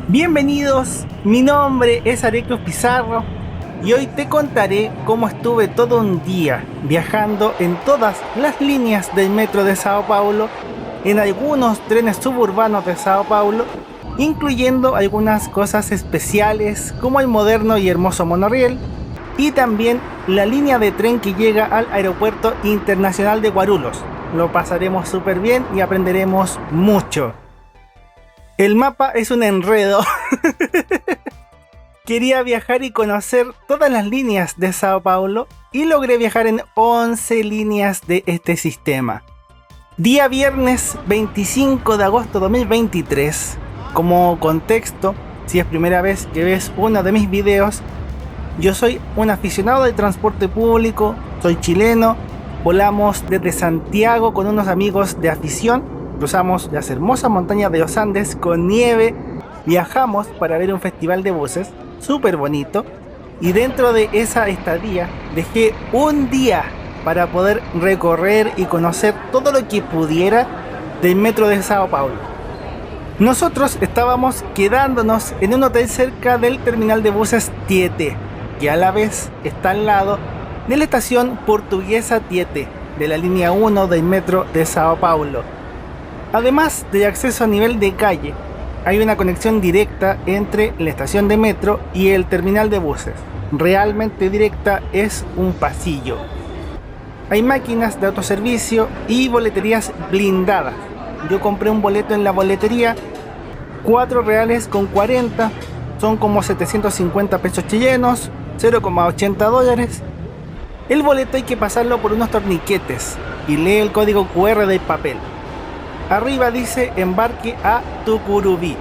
Bienvenidos, mi nombre es Areclos Pizarro y hoy te contaré cómo estuve todo un día viajando en todas las líneas del metro de Sao Paulo, en algunos trenes suburbanos de Sao Paulo, incluyendo algunas cosas especiales como el moderno y hermoso monorriel y también la línea de tren que llega al Aeropuerto Internacional de Guarulhos. Lo pasaremos súper bien y aprenderemos mucho. El mapa es un enredo. Quería viajar y conocer todas las líneas de Sao Paulo y logré viajar en 11 líneas de este sistema. Día viernes 25 de agosto 2023. Como contexto, si es primera vez que ves uno de mis videos, yo soy un aficionado del transporte público, soy chileno, volamos desde Santiago con unos amigos de afición. Cruzamos las hermosas montañas de los Andes con nieve, viajamos para ver un festival de buses súper bonito y dentro de esa estadía dejé un día para poder recorrer y conocer todo lo que pudiera del metro de Sao Paulo. Nosotros estábamos quedándonos en un hotel cerca del terminal de buses Tietê, que a la vez está al lado de la estación portuguesa Tietê de la línea 1 del metro de Sao Paulo. Además de acceso a nivel de calle, hay una conexión directa entre la estación de metro y el terminal de buses. Realmente directa, es un pasillo. Hay máquinas de autoservicio y boleterías blindadas. Yo compré un boleto en la boletería, 4 reales con 40, son como 750 pesos chilenos, 0,80 dólares. El boleto hay que pasarlo por unos torniquetes y lee el código QR del papel. Arriba dice embarque a Tucuruvi.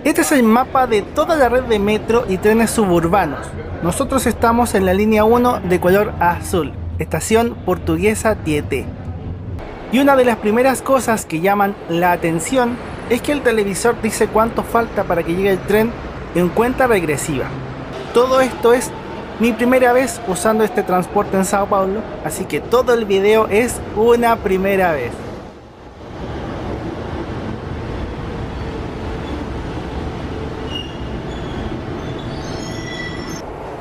Este es el mapa de toda la red de metro y trenes suburbanos. Nosotros estamos en la línea 1 de color azul, estación portuguesa Tietê. Y una de las primeras cosas que llaman la atención es que el televisor dice cuánto falta para que llegue el tren en cuenta regresiva. Todo esto es mi primera vez usando este transporte en Sao Paulo, así que todo el video es una primera vez.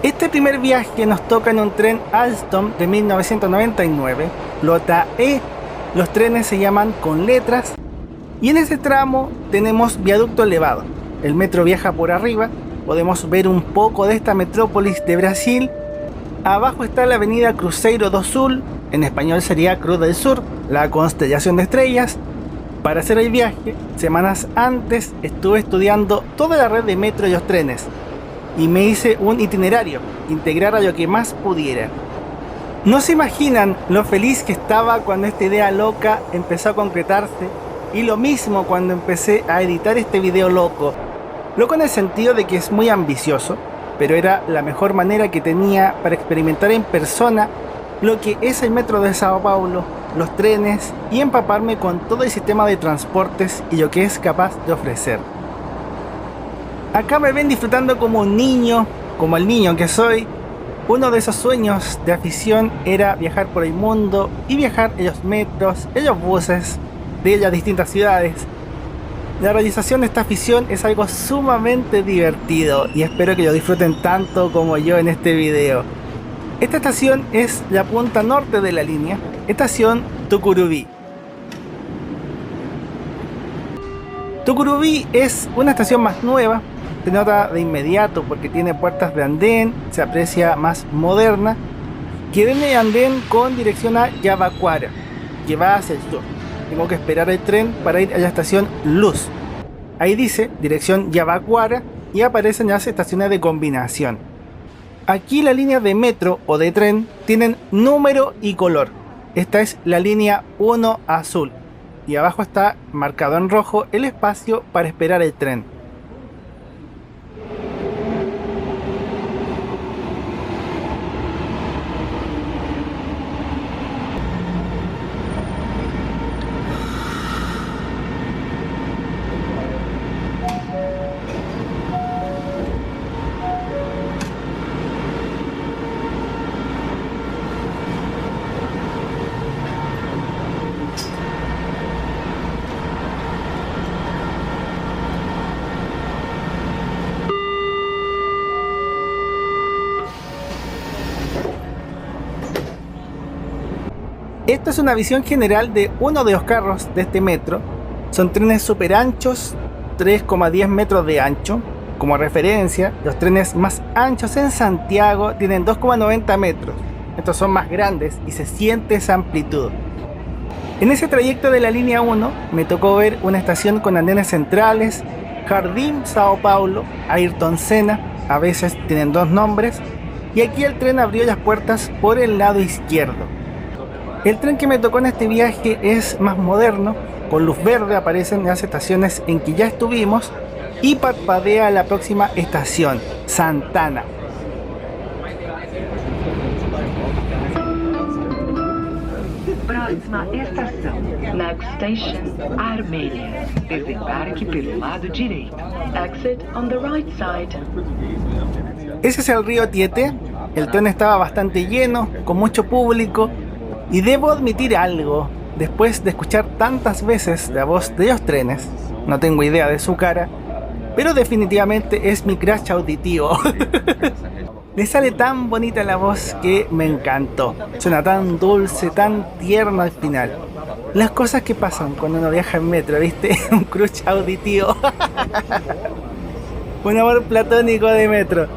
Este primer viaje nos toca en un tren Alstom de 1999, Lota E. Los trenes se llaman con letras y en ese tramo tenemos viaducto elevado. El metro viaja por arriba, podemos ver un poco de esta metrópolis de Brasil. Abajo está la avenida Cruzeiro do Sul, en español sería Cruz del Sur, la constelación de estrellas. Para hacer el viaje, semanas antes estuve estudiando toda la red de metro y los trenes y me hice un itinerario, integrar a lo que más pudiera. No se imaginan lo feliz que estaba cuando esta idea loca empezó a concretarse, y lo mismo cuando empecé a editar este video loco. Loco en el sentido de que es muy ambicioso, pero era la mejor manera que tenía para experimentar en persona lo que es el metro de Sao Paulo, los trenes y empaparme con todo el sistema de transportes y lo que es capaz de ofrecer. Acá me ven disfrutando como un niño, como el niño que soy. Uno de esos sueños de afición era viajar por el mundo y viajar en los metros, en los buses de las distintas ciudades. La realización de esta afición es algo sumamente divertido y espero que lo disfruten tanto como yo en este video. Esta estación es la punta norte de la línea, estación Tucuruvi. Tucuruvi es una estación más nueva. Se nota de inmediato porque tiene puertas de andén, se aprecia más moderna, que viene de andén con dirección a Jabaquara, que va hacia el sur. Tengo que esperar el tren para ir a la estación Luz. Ahí dice dirección Jabaquara y aparecen las estaciones de combinación. Aquí las líneas de metro o de tren tienen número y color. Esta es la línea 1 azul y abajo está marcado en rojo el espacio para esperar el tren. Esto es una visión general de uno de los carros de este metro. Son trenes super anchos, 3,10 metros de ancho. Como referencia, los trenes más anchos en Santiago tienen 2,90 metros. Estos son más grandes y se siente esa amplitud. En ese trayecto de la línea 1 me tocó ver una estación con andenes centrales, Jardín Sao Paulo, Ayrton Senna, a veces tienen dos nombres, y aquí el tren abrió las puertas por el lado izquierdo. El tren que me tocó en este viaje es más moderno, con luz verde aparecen las estaciones en que ya estuvimos y parpadea la próxima estación, Santana. Próxima estação, Next Station, Armênia. Desembarque pelo lado direito. Exit on the right side. Ese es el río Tieté. El tren estaba bastante lleno, con mucho público, y debo admitir algo. Después de escuchar tantas veces la voz de los trenes, no tengo idea de su cara, pero definitivamente es mi crush auditivo. Le sale tan bonita la voz que me encantó. Suena tan dulce, tan tierno al final. Las cosas que pasan cuando uno viaja en metro, ¿viste? Un crush auditivo. Un amor platónico de metro.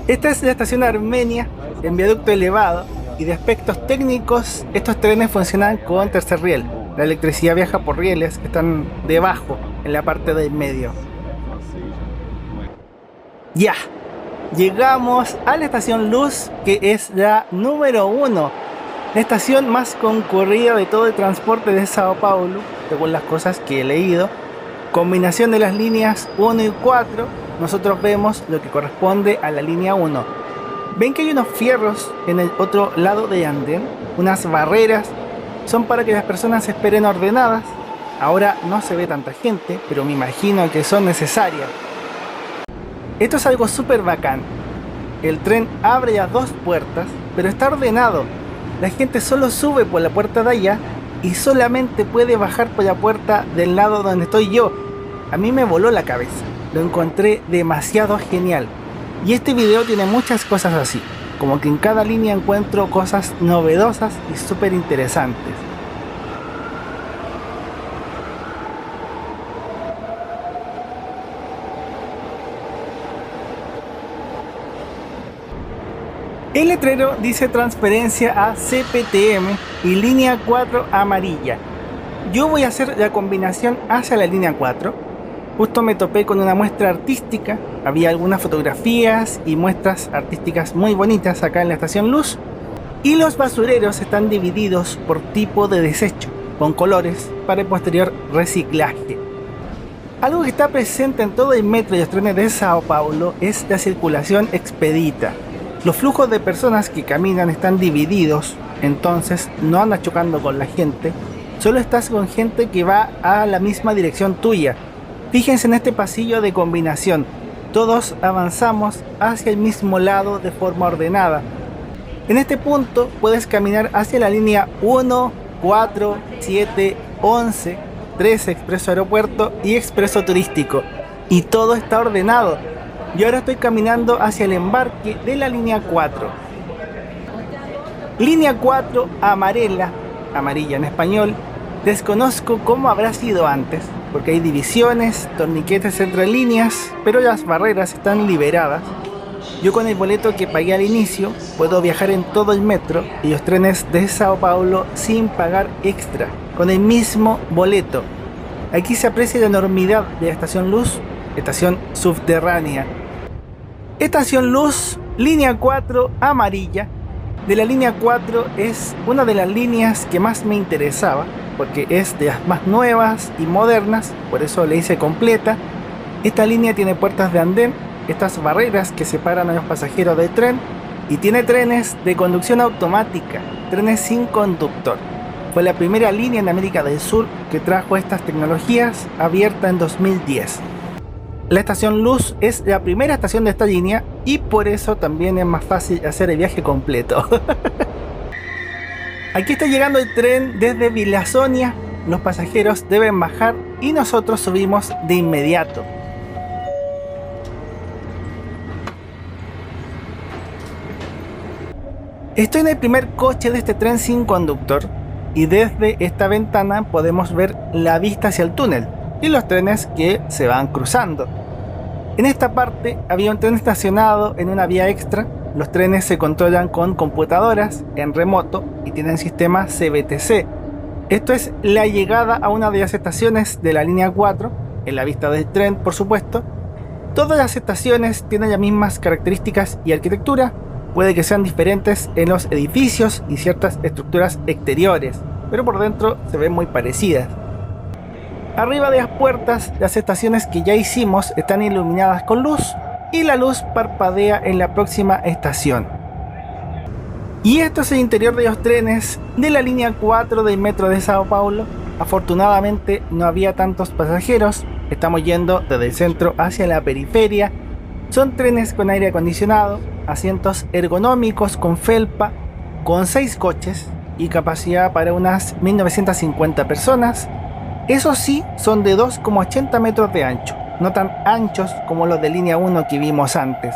Esta es la estación Armenia, en viaducto elevado, y de aspectos técnicos, estos trenes funcionan con tercer riel. La electricidad viaja por rieles que están debajo, en la parte del medio. Ya. Llegamos a la estación Luz, que es la número 1, la estación más concurrida de todo el transporte de Sao Paulo, según las cosas que he leído. Combinación de las líneas 1 y 4, nosotros vemos lo que corresponde a la línea 1. Ven que hay unos fierros en el otro lado del andén, unas barreras, son para que las personas esperen ordenadas. Ahora no se ve tanta gente, pero me imagino que son necesarias. Esto es algo súper bacán. El tren abre las dos puertas, pero está ordenado. La gente solo sube por la puerta de allá y solamente puede bajar por la puerta del lado donde estoy yo. A mí me voló la cabeza. Lo encontré demasiado genial. Y este video tiene muchas cosas así. Como que en cada línea encuentro cosas novedosas y súper interesantes. El letrero dice transferencia a CPTM y línea 4 amarilla. Yo voy a hacer la combinación hacia la línea 4. Justo me topé con una muestra artística. Había algunas fotografías y muestras artísticas muy bonitas acá en la estación Luz. Y los basureros están divididos por tipo de desecho, con colores para el posterior reciclaje. Algo que está presente en todo el metro y los trenes de Sao Paulo es la circulación expedita. Los flujos de personas que caminan están divididos, entonces no andas chocando con la gente, solo estás con gente que va a la misma dirección tuya. Fíjense en este pasillo de combinación, todos avanzamos hacia el mismo lado de forma ordenada. En este punto puedes caminar hacia la línea 1, 4, 7, 11, 13 Expreso Aeropuerto y Expreso Turístico, y todo está ordenado. Y ahora estoy caminando hacia el embarque de la línea 4. Línea 4 amarilla en español. Desconozco cómo habrá sido antes, porque hay divisiones, torniquetes entre líneas, pero las barreras están liberadas. Yo con el boleto que pagué al inicio puedo viajar en todo el metro y los trenes de Sao Paulo sin pagar extra, con el mismo boleto. Aquí se aprecia la enormidad de la estación Luz, estación subterránea. Estación Luz, línea 4 amarilla. De la línea 4 es una de las líneas que más me interesaba, porque es de las más nuevas y modernas, por eso le hice completa. Esta línea tiene puertas de andén, estas barreras que separan a los pasajeros del tren, y tiene trenes de conducción automática, trenes sin conductor. Fue la primera línea en América del Sur que trajo estas tecnologías, abierta en 2010. La estación Luz es la primera estación de esta línea y por eso también es más fácil hacer el viaje completo. Aquí está llegando el tren desde Villa Sonia. Los pasajeros deben bajar y nosotros subimos de inmediato. Estoy en el primer coche de este tren sin conductor y desde esta ventana podemos ver la vista hacia el túnel y los trenes que se van cruzando. En esta parte había un tren estacionado en una vía extra. Los trenes se controlan con computadoras en remoto y tienen sistema CBTC. Esto es la llegada a una de las estaciones de la línea 4, en la vista del tren por supuesto. Todas las estaciones tienen las mismas características y arquitectura. Puede que sean diferentes en los edificios y ciertas estructuras exteriores, pero por dentro se ven muy parecidas. Arriba de las puertas, las estaciones que ya hicimos están iluminadas con luz y la luz parpadea en la próxima estación. Y esto es el interior de los trenes de la línea 4 del metro de Sao Paulo. Afortunadamente no había tantos pasajeros, estamos yendo desde el centro hacia la periferia. Son trenes con aire acondicionado, asientos ergonómicos con felpa, con 6 coches y capacidad para unas 1950 personas. Eso sí, son de 2,80 metros de ancho, no tan anchos como los de línea 1 que vimos antes.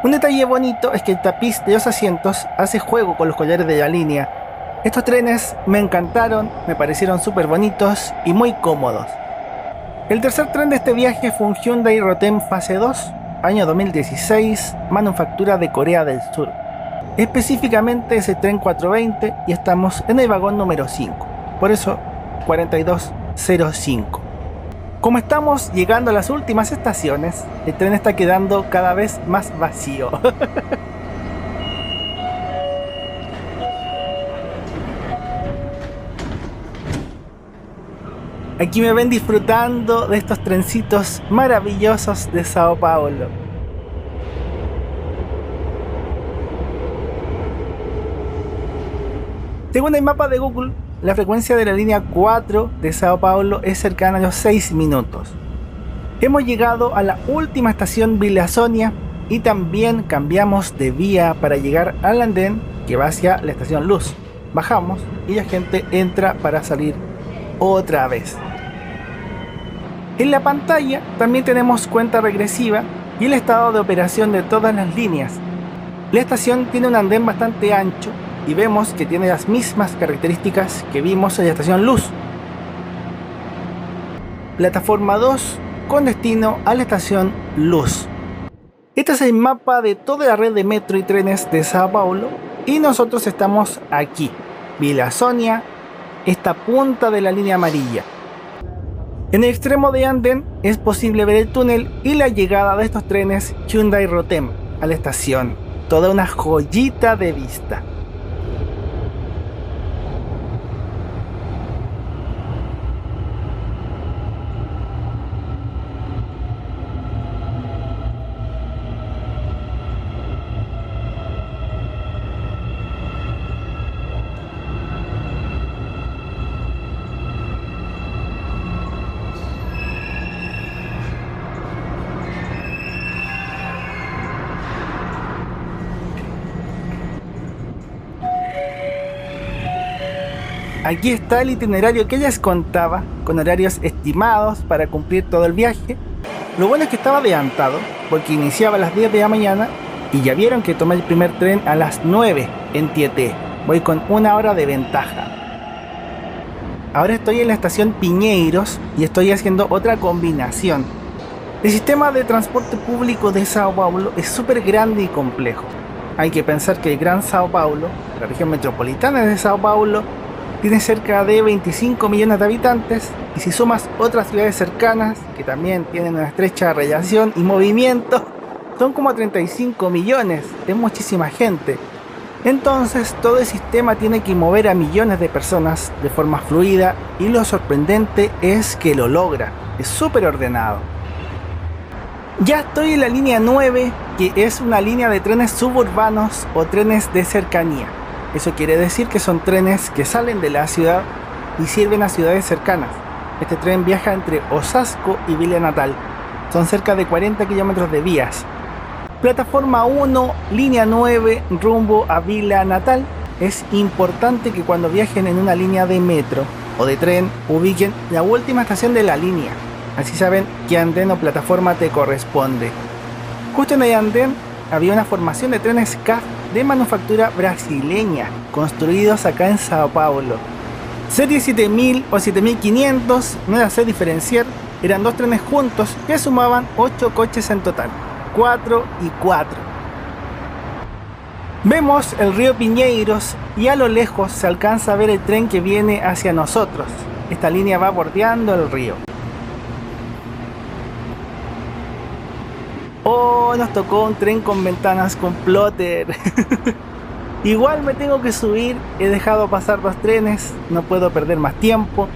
Un detalle bonito es que el tapiz de los asientos hace juego con los collares de la línea. Estos trenes me encantaron, me parecieron súper bonitos y muy cómodos. El tercer tren de este viaje fue un Hyundai Rotem Fase 2, año 2016, manufactura de Corea del Sur. Específicamente es el tren 420 y estamos en el vagón número 5, por eso 4205. Como estamos llegando a las últimas estaciones, el tren está quedando cada vez más vacío. Aquí me ven disfrutando de estos trencitos maravillosos de Sao Paulo. Según el mapa de Google, la frecuencia de la línea 4 de Sao Paulo es cercana a los 6 minutos. Hemos llegado a la última estación Villa Sonia y también cambiamos de vía para llegar al andén que va hacia la estación Luz. Bajamos y la gente entra para salir otra vez. En la pantalla también tenemos cuenta regresiva y el estado de operación de todas las líneas. La estación tiene un andén bastante ancho y vemos que tiene las mismas características que vimos en la estación Luz. Plataforma 2 con destino a la estación Luz. Este es el mapa de toda la red de metro y trenes de Sao Paulo y nosotros estamos aquí, Villa Sonia, esta punta de la línea amarilla. En el extremo de andén es posible ver el túnel y la llegada de estos trenes Hyundai Rotem a la estación. Toda una joyita de vista. Aquí está el itinerario que les contaba, con horarios estimados para cumplir todo el viaje. Lo bueno es que estaba adelantado, porque iniciaba a las 10 de la mañana y ya vieron que tomé el primer tren a las 9 en Tietê. Voy con 1 hora de ventaja. Ahora estoy en la estación Pinheiros y estoy haciendo otra combinación. El sistema de transporte público de Sao Paulo es súper grande y complejo. Hay que pensar que el Gran Sao Paulo, la región metropolitana de Sao Paulo, tiene cerca de 25 millones de habitantes y si sumas otras ciudades cercanas que también tienen una estrecha relación y movimiento, son como 35 millones, es muchísima gente. Entonces todo el sistema tiene que mover a millones de personas de forma fluida y lo sorprendente es que lo logra, es súper ordenado. Ya estoy en la línea 9, que es una línea de trenes suburbanos o trenes de cercanía. Eso quiere decir que son trenes que salen de la ciudad y sirven a ciudades cercanas. Este tren viaja entre Osasco y Vila Natal. Son cerca de 40 kilómetros de vías. Plataforma 1, línea 9, rumbo a Vila Natal. Es importante que cuando viajen en una línea de metro o de tren, ubiquen la última estación de la línea. Así saben qué andén o plataforma te corresponde. Justo en el andén había una formación de trenes CAF de manufactura brasileña, construidos acá en Sao Paulo. Serie 7000 o 7500, no la sé diferenciar, eran 2 trenes juntos que sumaban 8 coches en total, 4 y 4. Vemos el río Pinheiros y a lo lejos se alcanza a ver el tren que viene hacia nosotros. Esta línea va bordeando el río. Oh, nos tocó un tren con ventanas con plotter. Igual me tengo que subir, he dejado pasar 2 trenes, no puedo perder más tiempo.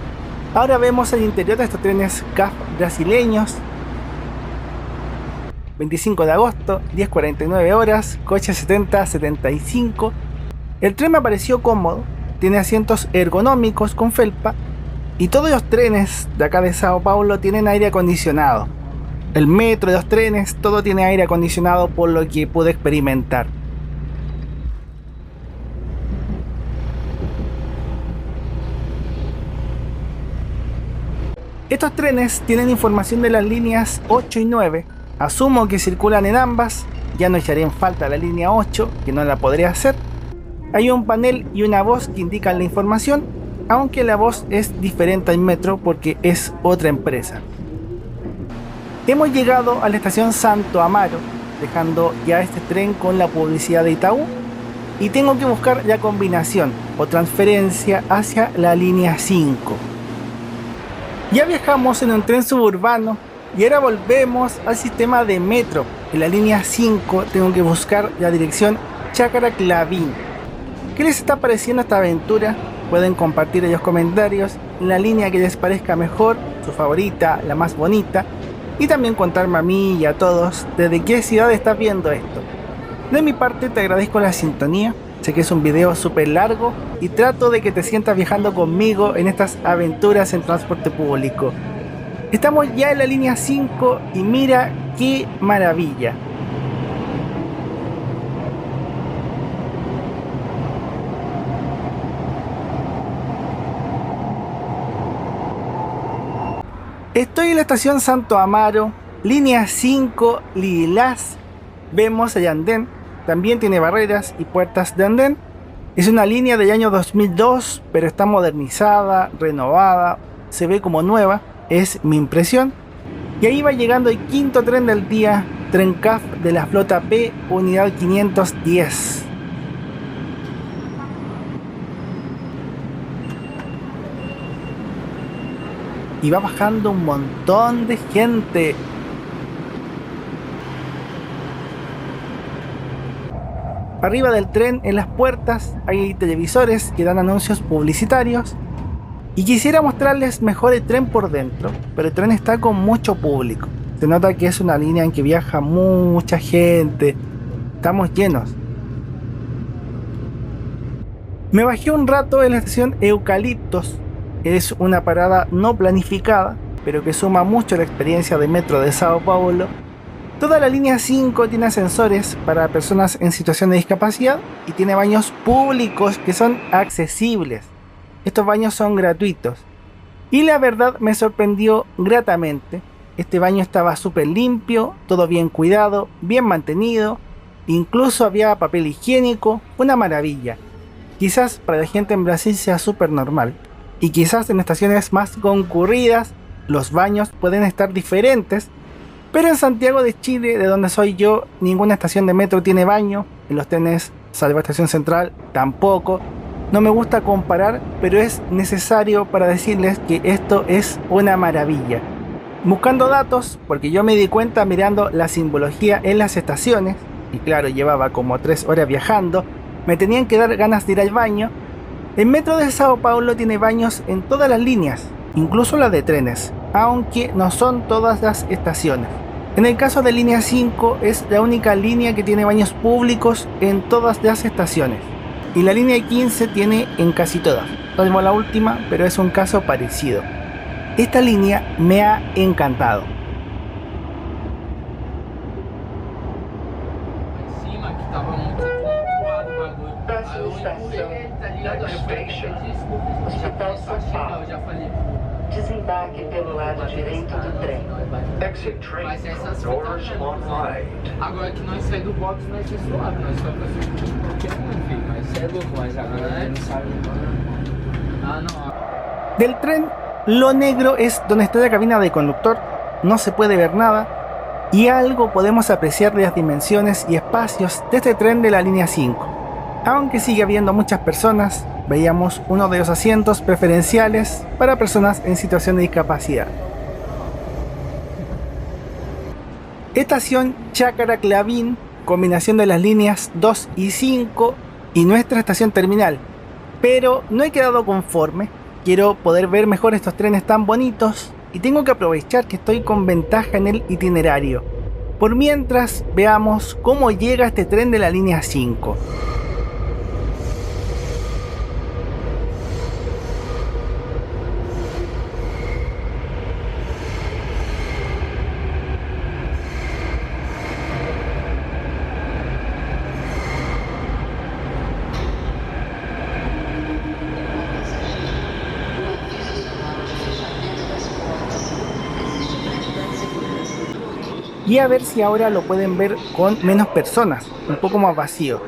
Ahora vemos el interior de estos trenes CAF brasileños. 25 de agosto, 10:49 horas, coche 70-75. El tren me pareció cómodo, tiene asientos ergonómicos con felpa y todos los trenes de acá de Sao Paulo tienen aire acondicionado. El metro de los trenes, todo tiene aire acondicionado por lo que pude experimentar. Estos trenes tienen información de las líneas 8 y 9. Asumo que circulan en ambas, ya no echaré en falta la línea 8, que no la podré hacer. Hay un panel y una voz que indican la información, aunque la voz es diferente al metro porque es otra empresa. Hemos llegado a la estación Santo Amaro, dejando ya este tren con la publicidad de Itaú, y tengo que buscar la combinación o transferencia hacia la línea 5. Ya viajamos en un tren suburbano y ahora volvemos al sistema de metro. En la línea 5 tengo que buscar la dirección Chácara Clavín. ¿Qué les está pareciendo esta aventura? Pueden compartir en los comentarios la línea que les parezca mejor, su favorita, la más bonita, y también contarme a mí y a todos desde qué ciudad estás viendo esto. De mi parte te agradezco la sintonía, sé que es un video súper largo y trato de que te sientas viajando conmigo en estas aventuras en transporte público. Estamos ya en la línea 5 y mira qué maravilla. Estoy en la estación Santo Amaro, línea 5 Lilás. Vemos el andén, también tiene barreras y puertas de andén. Es una línea del año 2002, pero está modernizada, renovada, se ve como nueva, es mi impresión. Y ahí va llegando el quinto tren del día, tren CAF de la flota P, unidad 510. Y va bajando un montón de gente. Arriba del tren, en las puertas, hay televisores que dan anuncios publicitarios. Y quisiera mostrarles mejor el tren por dentro, pero el tren está con mucho público. Se nota que es una línea en que viaja mucha gente. Estamos llenos. Me bajé un rato en la estación Eucaliptos. Es una parada no planificada, pero que suma mucho a la experiencia de metro de Sao Paulo. Toda la línea 5 tiene ascensores para personas en situación de discapacidad y tiene baños públicos que son accesibles. Estos baños son gratuitos. Y la verdad me sorprendió gratamente. Este baño estaba súper limpio, todo bien cuidado, bien mantenido. Incluso había papel higiénico, una maravilla. Quizás para la gente en Brasil sea súper normal. Y quizás en estaciones más concurridas los baños pueden estar diferentes. Pero en Santiago de Chile, de donde soy yo, ninguna estación de metro tiene baño. En los trenes, salvo Estación Central, tampoco. No me gusta comparar, pero es necesario para decirles que esto es una maravilla. Buscando datos, porque yo me di cuenta mirando la simbología en las estaciones, y claro, llevaba como 3 horas viajando, me tenían que dar ganas de ir al baño. El metro de Sao Paulo tiene baños en todas las líneas, incluso las de trenes, aunque no son todas las estaciones. En el caso de línea 5 es la única línea que tiene baños públicos en todas las estaciones. Y la línea 15 tiene en casi todas, salvo la última, pero es un caso parecido. Esta línea me ha encantado. Próxima estação, Next Station, Hospital São Paulo. Desembarque pelo lado direito do trem. Exit train. Vai ser essa Doors on right. Agora que nós saímos do box, nós ser suave, nós só conseguimos qualquer um, filho. Mas você é louco, mas agora não sabe. Ah, não. Del tren, lo negro es donde está la cabina de conductor, no se puede ver nada y algo podemos apreciar de las dimensiones y espacios de este tren de la línea 5. Aunque sigue habiendo muchas personas, veíamos uno de los asientos preferenciales para personas en situación de discapacidad. Estación Chácara-Clavín, combinación de las líneas 2 y 5 y nuestra estación terminal. Pero no he quedado conforme, quiero poder ver mejor estos trenes tan bonitos y tengo que aprovechar que estoy con ventaja en el itinerario. Por mientras, veamos cómo llega este tren de la línea 5. Y a ver si ahora lo pueden ver con menos personas, un poco más vacío.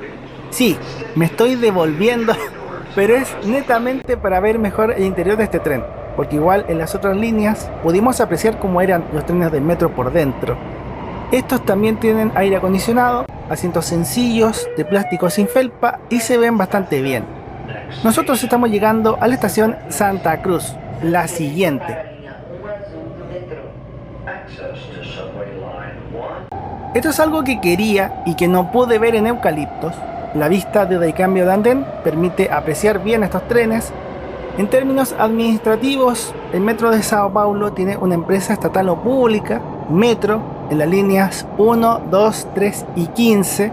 Sí, me estoy devolviendo, pero es netamente para ver mejor el interior de este tren, porque igual en las otras líneas pudimos apreciar cómo eran los trenes del metro por dentro. Estos también tienen aire acondicionado, asientos sencillos, de plástico sin felpa y se ven bastante bien. Nosotros estamos llegando a la estación Santa Cruz, la siguiente. Esto es algo que quería y que no pude ver en Eucaliptos. La vista desde el cambio de andén permite apreciar bien estos trenes. En términos administrativos, el Metro de Sao Paulo tiene una empresa estatal o pública, Metro, en las líneas 1, 2, 3 y 15.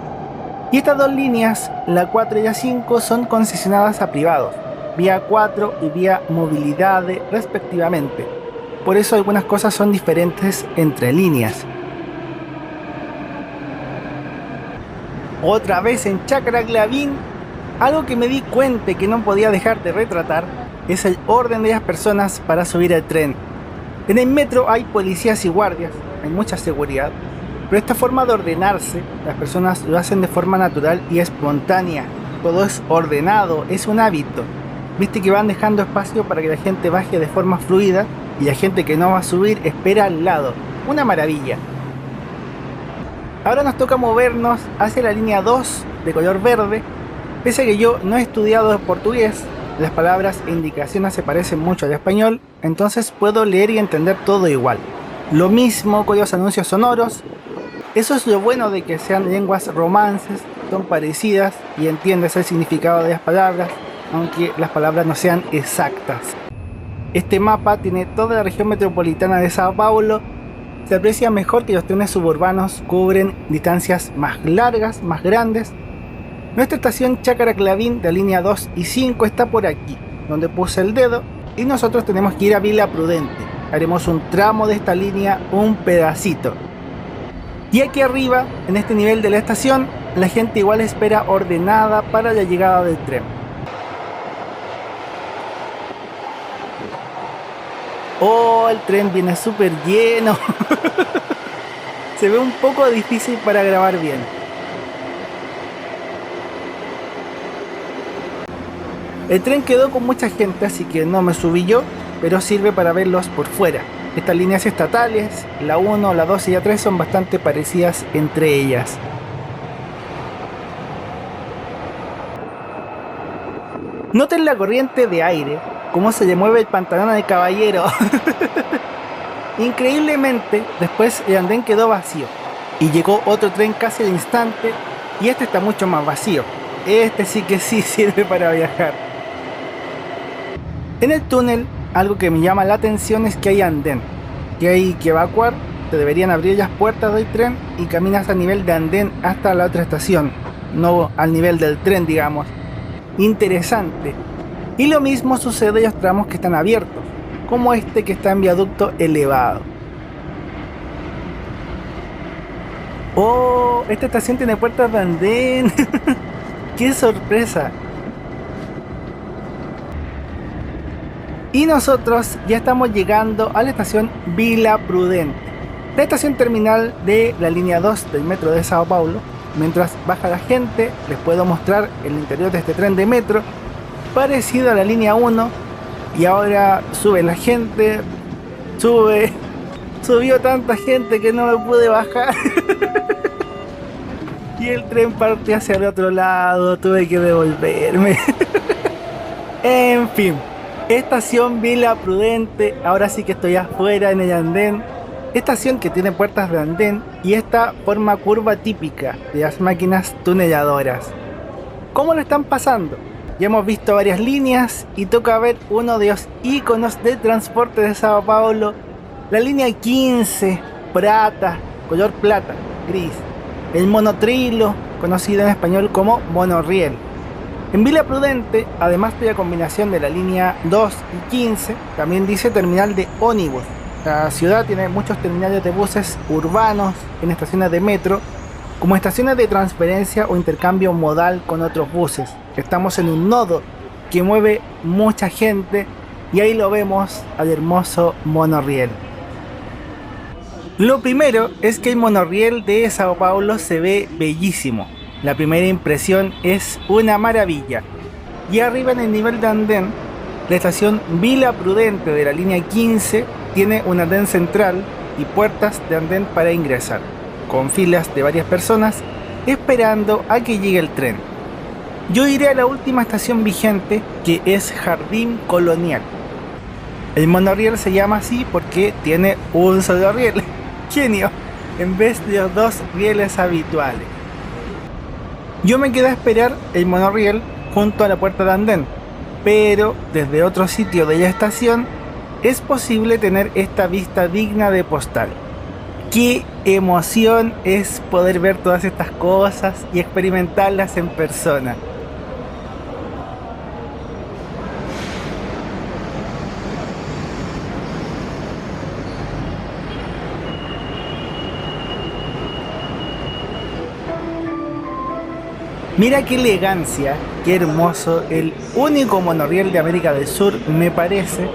Y estas dos líneas, la 4 y la 5, son concesionadas a privados, vía 4 y vía Mobilidade respectivamente. Por eso algunas cosas son diferentes entre líneas. Otra vez en Chácara-Clavín, algo que me di cuenta que no podía dejar de retratar es el orden de las personas para subir al tren. En el metro hay policías y guardias, hay mucha seguridad, pero esta forma de ordenarse, las personas lo hacen de forma natural y espontánea. Todo es ordenado, es un hábito. Viste que van dejando espacio para que la gente baje de forma fluida y la gente que no va a subir espera al lado. Una maravilla. Ahora nos toca movernos hacia la línea 2 de color verde. Pese a que yo no he estudiado portugués, las palabras e indicaciones se parecen mucho al español, entonces puedo leer y entender todo igual. Lo mismo con los anuncios sonoros. Eso es lo bueno de que sean lenguas romances, son parecidas y entiendes el significado de las palabras, aunque las palabras no sean exactas. Este mapa tiene toda la región metropolitana de Sao Paulo. Se aprecia mejor que los trenes suburbanos cubren distancias más largas, más grandes. Nuestra estación Chácara-Clavín de línea 2 y 5 está por aquí, donde puse el dedo, y nosotros tenemos que ir a Vila Prudente. Haremos un tramo de esta línea, un pedacito. Y aquí arriba, en este nivel de la estación, la gente igual espera ordenada para la llegada del tren. Oh, el tren viene súper lleno. Se ve un poco difícil para grabar bien. El tren quedó con mucha gente, así que no me subí yo, pero sirve para verlos por fuera. Estas líneas estatales, la 1, la 2 y la 3, son bastante parecidas entre ellas. Noten la corriente de aire, cómo se le mueve el pantalón al caballero. Increíblemente, después el andén quedó vacío y llegó otro tren casi al instante, y este está mucho más vacío. Este sí que sí sirve para viajar. En el túnel, algo que me llama la atención es que hay andén, que hay que evacuar. Te deberían abrir las puertas del tren y caminas a nivel de andén hasta la otra estación, no al nivel del tren, digamos. Interesante. Y lo mismo sucede en los tramos que están abiertos, como este que está en viaducto elevado. ¡Oh! Esta estación tiene puertas de andén. ¡Qué sorpresa! Y nosotros ya estamos llegando a la estación Vila Prudente. La estación terminal de la línea 2 del metro de Sao Paulo. Mientras baja la gente, les puedo mostrar el interior de este tren de metro, parecido a la línea 1, y ahora sube la gente, subió tanta gente que no me pude bajar. Y el tren partió hacia el otro lado, tuve que devolverme. En fin, estación Vila Prudente, ahora sí que estoy afuera en el andén. Estación que tiene puertas de andén y esta forma curva típica de las máquinas tuneladoras. ¿Cómo lo están pasando? Ya hemos visto varias líneas y toca ver uno de los iconos de transporte de Sao Paulo, la línea 15, Prata, color plata, gris. El monotrilo, conocido en español como monorriel. En Vila Prudente, además de la combinación de la línea 2 y 15, también dice terminal de ónibus. La ciudad tiene muchos terminales de buses urbanos en estaciones de metro, como estaciones de transferencia o intercambio modal con otros buses. Estamos en un nodo que mueve mucha gente y ahí lo vemos al hermoso monorriel. Lo primero es que el monorriel de Sao Paulo se ve bellísimo. La primera impresión es una maravilla. Y arriba en el nivel de andén, la estación Vila Prudente de la línea 15 tiene un andén central y puertas de andén para ingresar, con filas de varias personas esperando a que llegue el tren. Yo iré a la última estación vigente, que es Jardín Colonial. El monorriel se llama así porque tiene un solo riel. Genio, en vez de los dos rieles habituales. Yo me quedé a esperar el monorriel junto a la puerta de andén, pero desde otro sitio de la estación es posible tener esta vista digna de postal. Qué emoción es poder ver todas estas cosas y experimentarlas en persona. Mira qué elegancia, qué hermoso, el único monorriel de América del Sur me parece.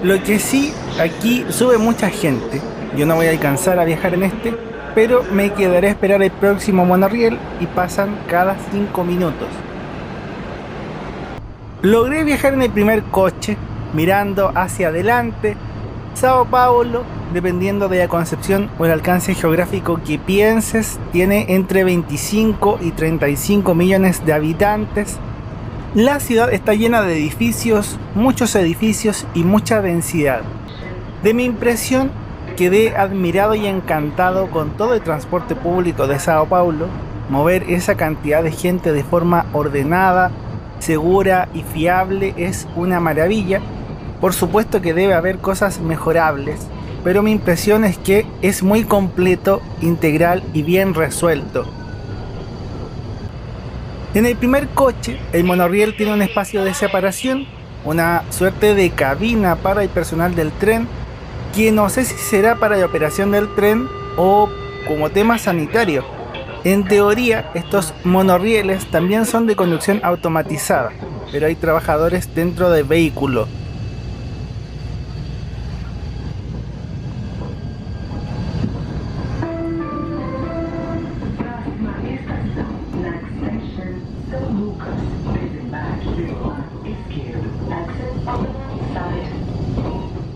Lo que sí, aquí sube mucha gente, yo no voy a alcanzar a viajar en este, pero me quedaré a esperar el próximo monorriel y pasan cada 5 minutos. Logré viajar en el primer coche, mirando hacia adelante. Sao Paulo, dependiendo de la concepción o el alcance geográfico que pienses, tiene entre 25 y 35 millones de habitantes. La ciudad está llena de edificios, muchos edificios y mucha densidad. De mi impresión, quedé admirado y encantado con todo el transporte público de Sao Paulo. Mover esa cantidad de gente de forma ordenada, segura y fiable es una maravilla. Por supuesto que debe haber cosas mejorables, pero mi impresión es que es muy completo, integral y bien resuelto. En el primer coche, el monorriel tiene un espacio de separación, una suerte de cabina para el personal del tren, que no sé si será para la operación del tren o como tema sanitario. En teoría, estos monorrieles también son de conducción automatizada, pero hay trabajadores dentro del vehículo.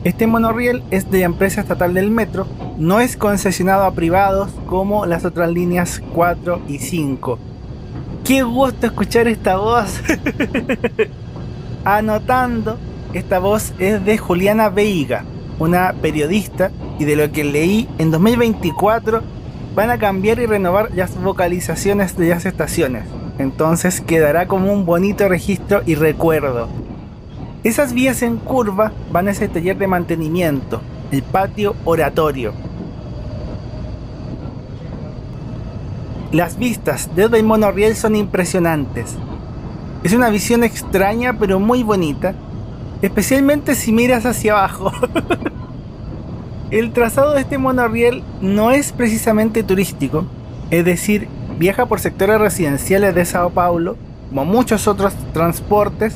Este monorriel es de la empresa estatal del metro, no es concesionado a privados como las otras líneas 4 y 5. ¡Qué gusto escuchar esta voz! Anotando, esta voz es de Juliana Veiga, una periodista, y de lo que leí, en 2024 van a cambiar y renovar las vocalizaciones de las estaciones, entonces quedará como un bonito registro y recuerdo. Esas vías en curva van a ese taller de mantenimiento, el patio oratorio. Las vistas desde el monorriel son impresionantes. Es una visión extraña pero muy bonita, especialmente si miras hacia abajo. El trazado de este monorriel no es precisamente turístico, es decir, viaja por sectores residenciales de Sao Paulo, como muchos otros transportes,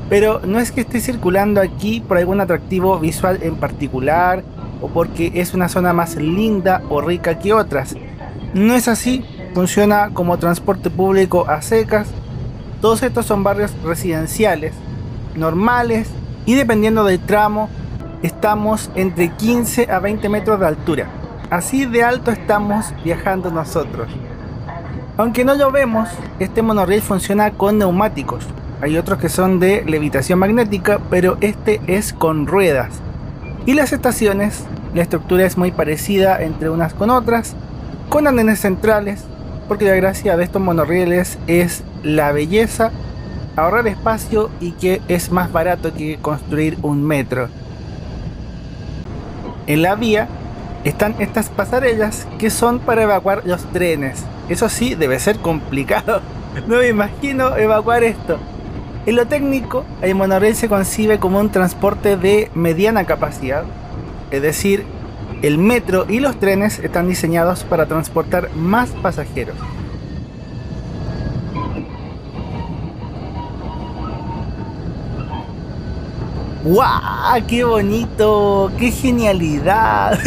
pero no es que esté circulando aquí por algún atractivo visual en particular o porque es una zona más linda o rica que otras. No es así, funciona como transporte público a secas. Todos estos son barrios residenciales, normales, y dependiendo del tramo, estamos entre 15 a 20 metros de altura. Así de alto estamos viajando nosotros. Aunque no lo vemos, este monorriel funciona con neumáticos. Hay otros que son de levitación magnética, pero este es con ruedas. Y las estaciones, la estructura es muy parecida entre unas con otras, con andenes centrales, porque la gracia de estos monorrieles es la belleza, ahorrar espacio y que es más barato que construir un metro. En la vía están estas pasarelas que son para evacuar los trenes. Eso sí, debe ser complicado. No me imagino evacuar esto. En lo técnico, el monorriel se concibe como un transporte de mediana capacidad. Es decir, el metro y los trenes están diseñados para transportar más pasajeros. ¡Guau! ¡Qué bonito! ¡Qué genialidad!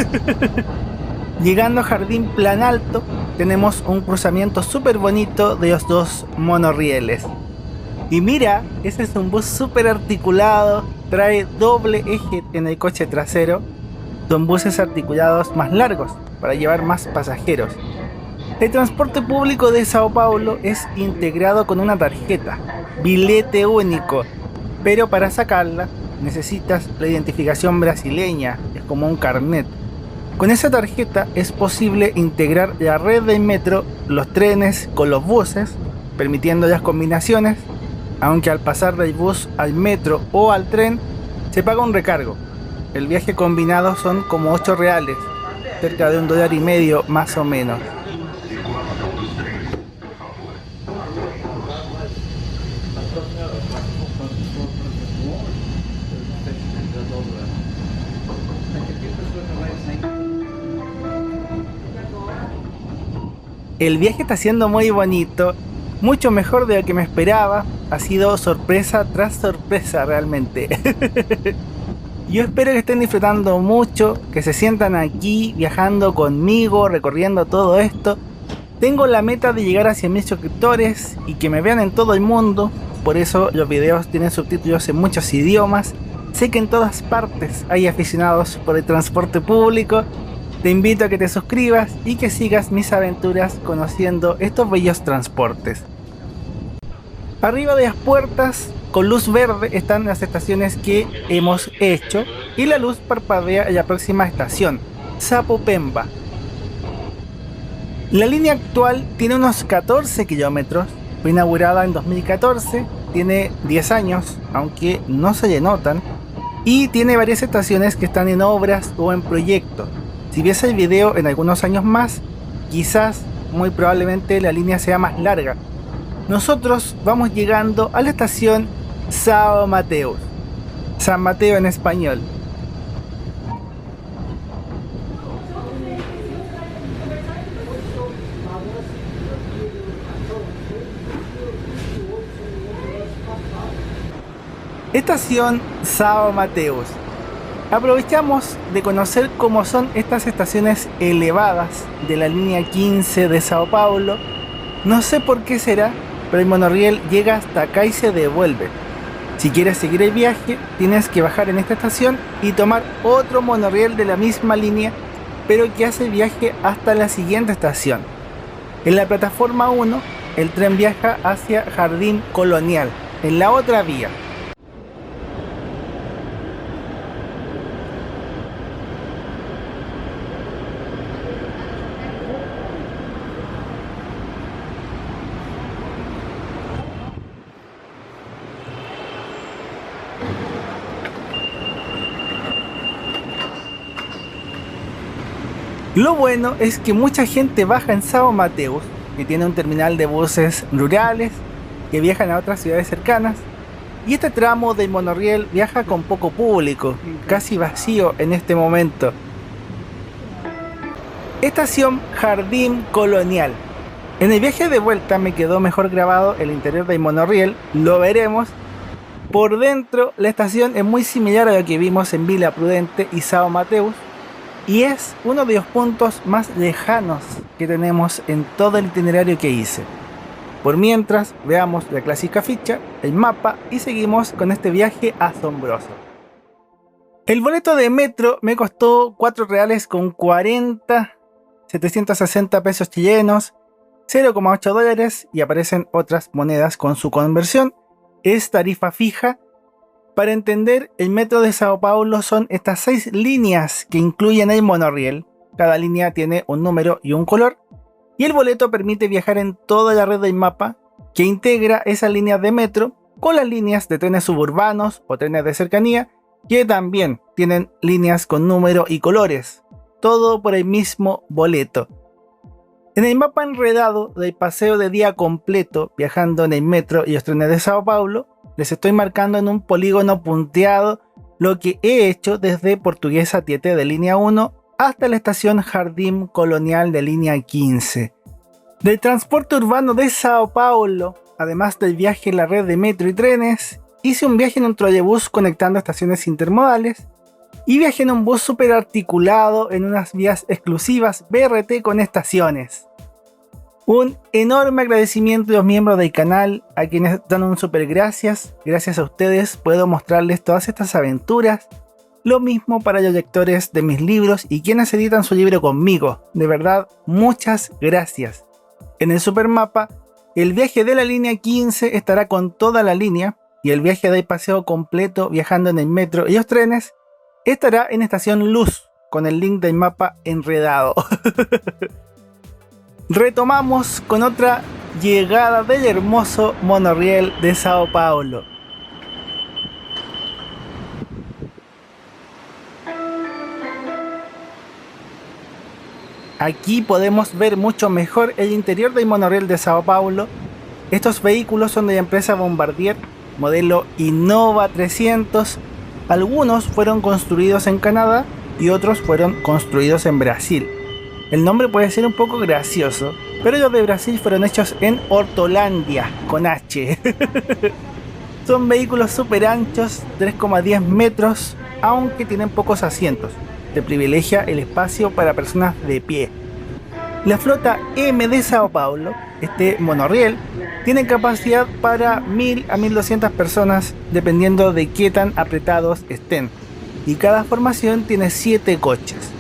Llegando a Jardín Plan Alto, tenemos un cruzamiento súper bonito de los dos monorrieles. Y mira, ese es un bus súper articulado, trae doble eje en el coche trasero. Son buses articulados más largos para llevar más pasajeros. El transporte público de Sao Paulo es integrado con una tarjeta, billete único, pero para sacarla necesitas la identificación brasileña, es como un carnet. Con esa tarjeta es posible integrar la red del metro, los trenes con los buses, permitiendo las combinaciones, aunque al pasar del bus al metro o al tren se paga un recargo. El viaje combinado son como 8 reales, cerca de $1.50 más o menos. El viaje está siendo muy bonito, mucho mejor de lo que me esperaba. Ha sido sorpresa tras sorpresa realmente. Yo espero que estén disfrutando mucho, que se sientan aquí viajando conmigo, recorriendo todo esto. Tengo la meta de llegar a 100.000 suscriptores y que me vean en todo el mundo. Por eso los videos tienen subtítulos en muchos idiomas. Sé que en todas partes hay aficionados por el transporte público. Te invito a que te suscribas y que sigas mis aventuras conociendo estos bellos transportes. Arriba de las puertas, con luz verde, están las estaciones que hemos hecho y la luz parpadea en la próxima estación, Sapopemba. La línea actual tiene unos 14 kilómetros, fue inaugurada en 2014, tiene 10 años, aunque no se le notan, y tiene varias estaciones que están en obras o en proyecto. Si viese el video en algunos años más, quizás, muy probablemente la línea sea más larga. Nosotros vamos llegando a la estación São Mateus, San Mateo en español. Estación São Mateus. Aprovechamos de conocer cómo son estas estaciones elevadas de la línea 15 de Sao Paulo. No sé por qué será, pero el monorriel llega hasta acá y se devuelve. Si quieres seguir el viaje, tienes que bajar en esta estación y tomar otro monorriel de la misma línea, pero que hace el viaje hasta la siguiente estación. En la plataforma 1, el tren viaja hacia Jardín Colonial, en la otra vía. Lo bueno es que mucha gente baja en São Mateus, que tiene un terminal de buses rurales que viajan a otras ciudades cercanas, y este tramo del monorriel viaja con poco público, casi vacío en este momento. Estación Jardín Colonial. En el viaje de vuelta me quedó mejor grabado el interior del monorriel, lo veremos. Por dentro la estación es muy similar a lo que vimos en Vila Prudente y São Mateus. y es uno de los puntos más lejanos que tenemos en todo el itinerario que hice. Por mientras, veamos la clásica ficha, el mapa y seguimos con este viaje asombroso. El boleto de metro me costó 4 reales con 40, 760 pesos chilenos, 0,8 dólares y aparecen otras monedas con su conversión. Es tarifa fija. Para entender, el metro de Sao Paulo son estas 6 líneas que incluyen el monorriel. Cada línea tiene un número y un color. Y el boleto permite viajar en toda la red del mapa, que integra esas líneas de metro con las líneas de trenes suburbanos o trenes de cercanía, que también tienen líneas con número y colores. Todo por el mismo boleto. En el mapa enredado del paseo de día completo viajando en el metro y los trenes de Sao Paulo, les estoy marcando en un polígono punteado lo que he hecho desde Portuguesa Tietê de línea 1 hasta la estación Jardim Colonial de línea 15. Del transporte urbano de Sao Paulo, además del viaje en la red de metro y trenes, hice un viaje en un trolebús conectando estaciones intermodales y viajé en un bus super articulado en unas vías exclusivas BRT con estaciones. Un enorme agradecimiento a los miembros del canal, a quienes dan un super gracias. Gracias a ustedes puedo mostrarles todas estas aventuras. Lo mismo para los lectores de mis libros y quienes editan su libro conmigo. De verdad, muchas gracias. En el supermapa, el viaje de la línea 15 estará con toda la línea y el viaje del paseo completo viajando en el metro y los trenes estará en estación Luz con el link del mapa enredado. Retomamos con otra llegada del hermoso monorriel de Sao Paulo. Aquí podemos ver mucho mejor el interior del monorriel de Sao Paulo. Estos vehículos son de la empresa Bombardier, modelo Innova 300. Algunos fueron construidos en Canadá y otros fueron construidos en Brasil. El nombre puede ser un poco gracioso, pero los de Brasil fueron hechos en Hortolandia, con H. Son vehículos super anchos, 3,10 metros, aunque tienen pocos asientos. Se privilegia el espacio para personas de pie. La flota M de Sao Paulo, este monorriel, tiene capacidad para 1000 a 1200 personas dependiendo de qué tan apretados estén. Y cada formación tiene 7 coches.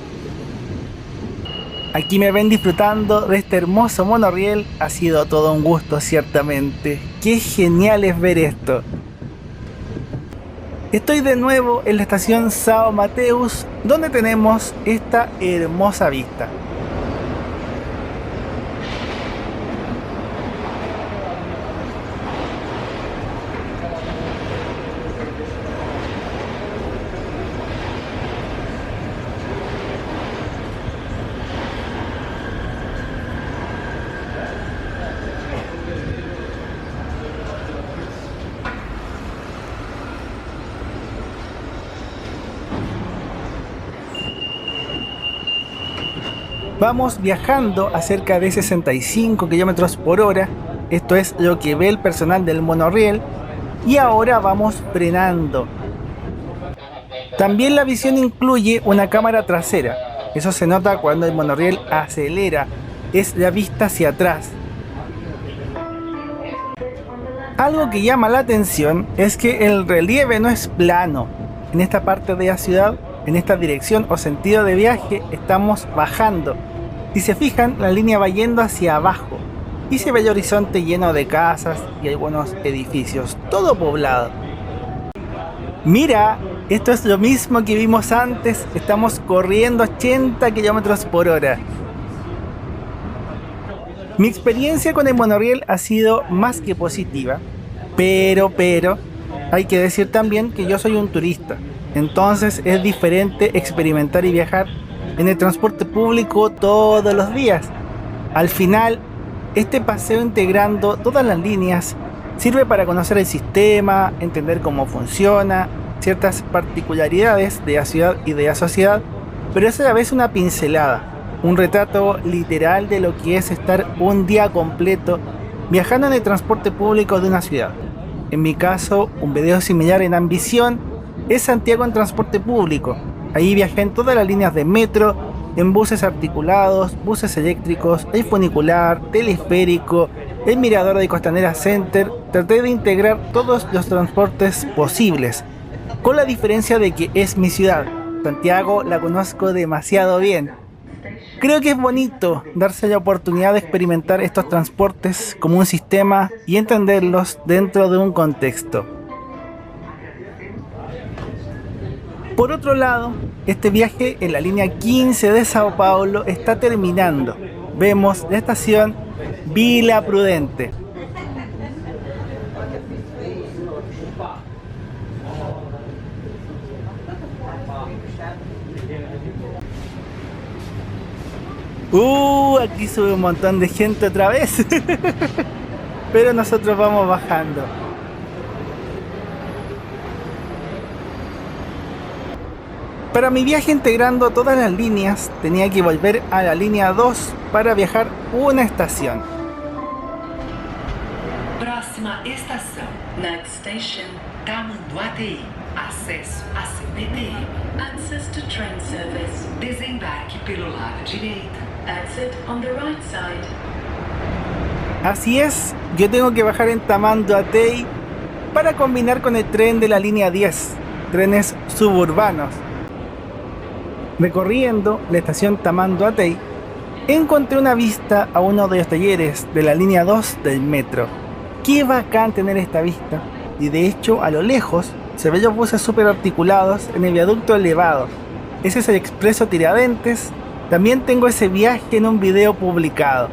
Aquí me ven disfrutando de este hermoso monorriel. Ha sido todo un gusto, ciertamente. Qué genial es ver esto. Estoy de nuevo en la estación São Mateus, donde tenemos esta hermosa vista. Vamos viajando a cerca de 65 km por hora, esto es lo que ve el personal del monorriel, y ahora vamos frenando. También la visión incluye una cámara trasera, eso se nota cuando el monorriel acelera, es la vista hacia atrás. Algo que llama la atención es que el relieve no es plano. En esta parte de la ciudad, en esta dirección o sentido de viaje, estamos bajando. Si se fijan, la línea va yendo hacia abajo y se ve el horizonte lleno de casas y algunos edificios, todo poblado. Mira, esto es lo mismo que vimos antes, estamos corriendo 80 km por hora. Mi experiencia con el monorriel ha sido más que positiva, pero hay que decir también que yo soy un turista, entonces es diferente experimentar y viajar en el transporte público todos los días. Al final, este paseo integrando todas las líneas sirve para conocer el sistema, entender cómo funciona, ciertas particularidades de la ciudad y de la sociedad, pero es a la vez una pincelada, un retrato literal de lo que es estar un día completo viajando en el transporte público de una ciudad. En mi caso, un video similar en Ambición es Santiago en transporte público, Ahí viajé en todas las líneas de metro, en buses articulados, buses eléctricos, el funicular, teleférico, el mirador de Costanera Center. Traté de integrar todos los transportes posibles, con la diferencia de que es mi ciudad. Santiago la conozco demasiado bien. Creo que es bonito darse la oportunidad de experimentar estos transportes como un sistema y entenderlos dentro de un contexto. Por otro lado, este viaje en la línea 15 de Sao Paulo está terminando. Vemos la estación Vila Prudente. Aquí sube un montón de gente otra vez. Pero nosotros vamos bajando. Para mi viaje integrando todas las líneas, tenía que volver a la línea 2 para viajar una estación. Próxima estação. Next station, Tamanduateí. Acesso a CPTM. Access to train service. Desembarque pelo lado direito. Exit on the right side. Así es, yo tengo que bajar en Tamanduateí para combinar con el tren de la línea 10, trenes suburbanos. Recorriendo la estación Tamanduateí, encontré una vista a uno de los talleres de la línea 2 del metro. Qué bacán tener esta vista, y de hecho a lo lejos se ven los buses super articulados en el viaducto elevado. Ese es el Expreso Tiradentes. También tengo ese viaje en un video publicado.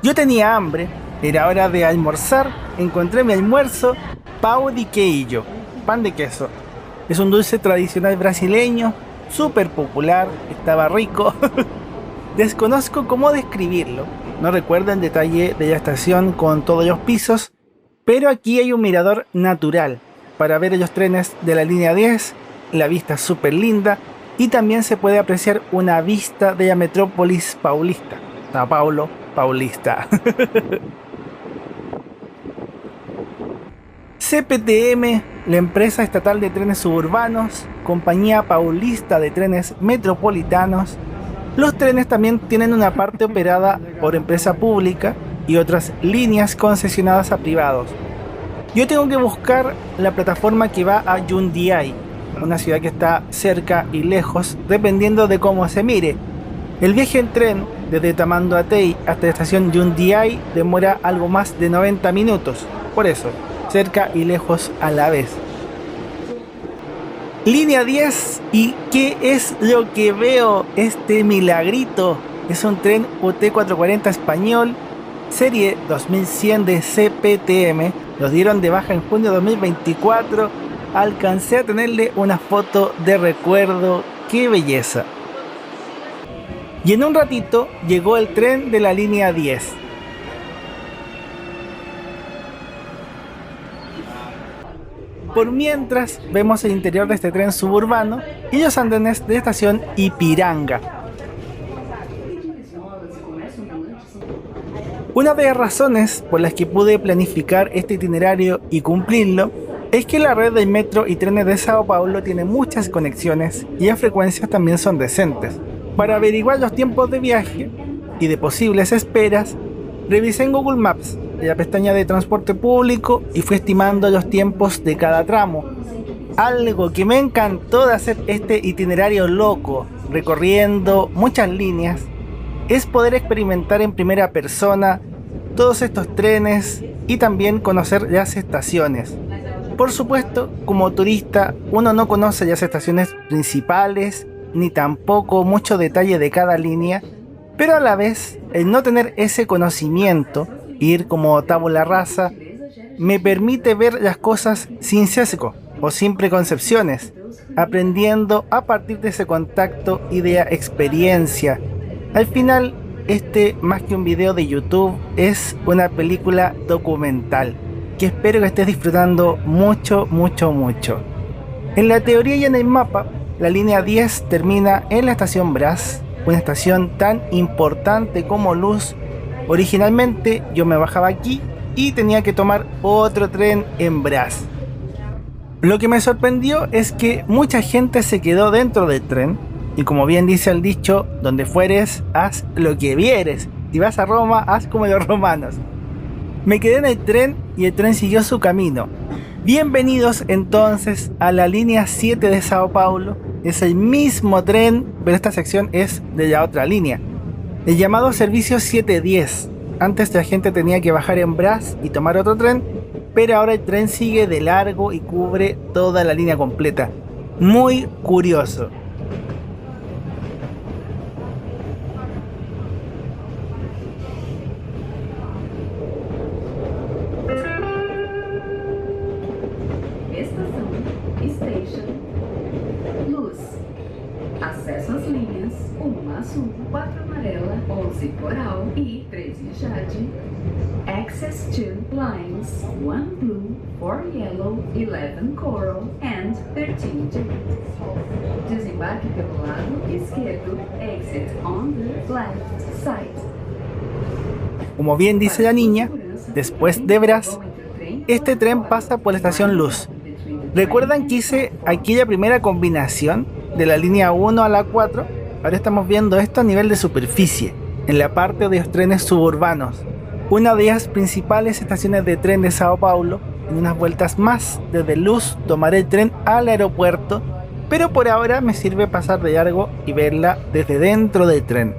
Yo tenía hambre, era hora de almorzar, encontré mi almuerzo, pão de queijo, pan de queso. Es un dulce tradicional brasileño, súper popular, estaba rico. Desconozco cómo describirlo, no recuerdo en detalle de la estación con todos los pisos, pero aquí hay un mirador natural para ver los trenes de la línea 10, la vista es súper linda y también se puede apreciar una vista de la metrópolis paulista, Sao Paulo Paulista. CPTM, la empresa estatal de trenes suburbanos, compañía paulista de trenes metropolitanos. Los trenes también tienen una parte operada por empresa pública y otras líneas concesionadas a privados. Yo tengo que buscar la plataforma que va a Jundiaí, una ciudad que está cerca y lejos, dependiendo de cómo se mire. El viaje en tren desde Tamanduateí hasta la estación Jundiaí demora algo más de 90 minutos, por eso, cerca y lejos a la vez. Línea 10, ¿y qué es lo que veo? Este milagrito es un tren UT440 español, serie 2100 de CPTM. Los dieron de baja en junio de 2024. Alcancé a tenerle una foto de recuerdo. ¡Qué belleza! Y en un ratito llegó el tren de la línea 10. Por mientras vemos el interior de este tren suburbano y los andenes de la estación Ipiranga. Una de las razones por las que pude planificar este itinerario y cumplirlo es que la red del metro y trenes de Sao Paulo tiene muchas conexiones y las frecuencias también son decentes. Para averiguar los tiempos de viaje y de posibles esperas, revisé en Google Maps la pestaña de transporte público y fui estimando los tiempos de cada tramo. Algo que me encantó de hacer este itinerario loco, recorriendo muchas líneas, es poder experimentar en primera persona todos estos trenes y también conocer las estaciones. Por supuesto, como turista, uno no conoce las estaciones principales, ni tampoco mucho detalle de cada línea, pero a la vez, el no tener ese conocimiento, ir como tabula rasa, me permite ver las cosas sin sesgo o sin preconcepciones, aprendiendo a partir de ese contacto y de la experiencia. Al final, más que un video de YouTube, es una película documental que espero que estés disfrutando mucho, mucho, mucho. En la teoría y en el mapa, la línea 10 termina en la estación Brás, una estación tan importante como Luz. Originalmente yo me bajaba aquí y tenía que tomar otro tren en Brás. Lo que me sorprendió es que mucha gente se quedó dentro del tren, y como bien dice el dicho, donde fueres, haz lo que vieres. Si vas a Roma, haz como los romanos. Me quedé en el tren y el tren siguió su camino. Bienvenidos entonces a la línea 7 de Sao Paulo. Es el mismo tren, pero esta sección es de la otra línea. El llamado servicio 710. Antes la gente tenía que bajar en Brás y tomar otro tren, pero ahora el tren sigue de largo y cubre toda la línea completa. Muy curioso. Station, luz, acesso às linhas 1 azul, 4 amarela, 11 coral e 13 jade. Access to lines 1 blue, 4 yellow, 11 coral and 13 jade. Desembarque pelo lado esquerdo, exit on the left side. Como bien dice la niña, después de Brás, este tren pasa por la estación Luz. ¿Recuerdan que hice aquí la primera combinación de la línea 1 a la 4? Ahora estamos viendo esto a nivel de superficie, en la parte de los trenes suburbanos. Una de las principales estaciones de tren de Sao Paulo. En unas vueltas más, desde Luz tomaré el tren al aeropuerto, pero por ahora me sirve pasar de largo y verla desde dentro del tren.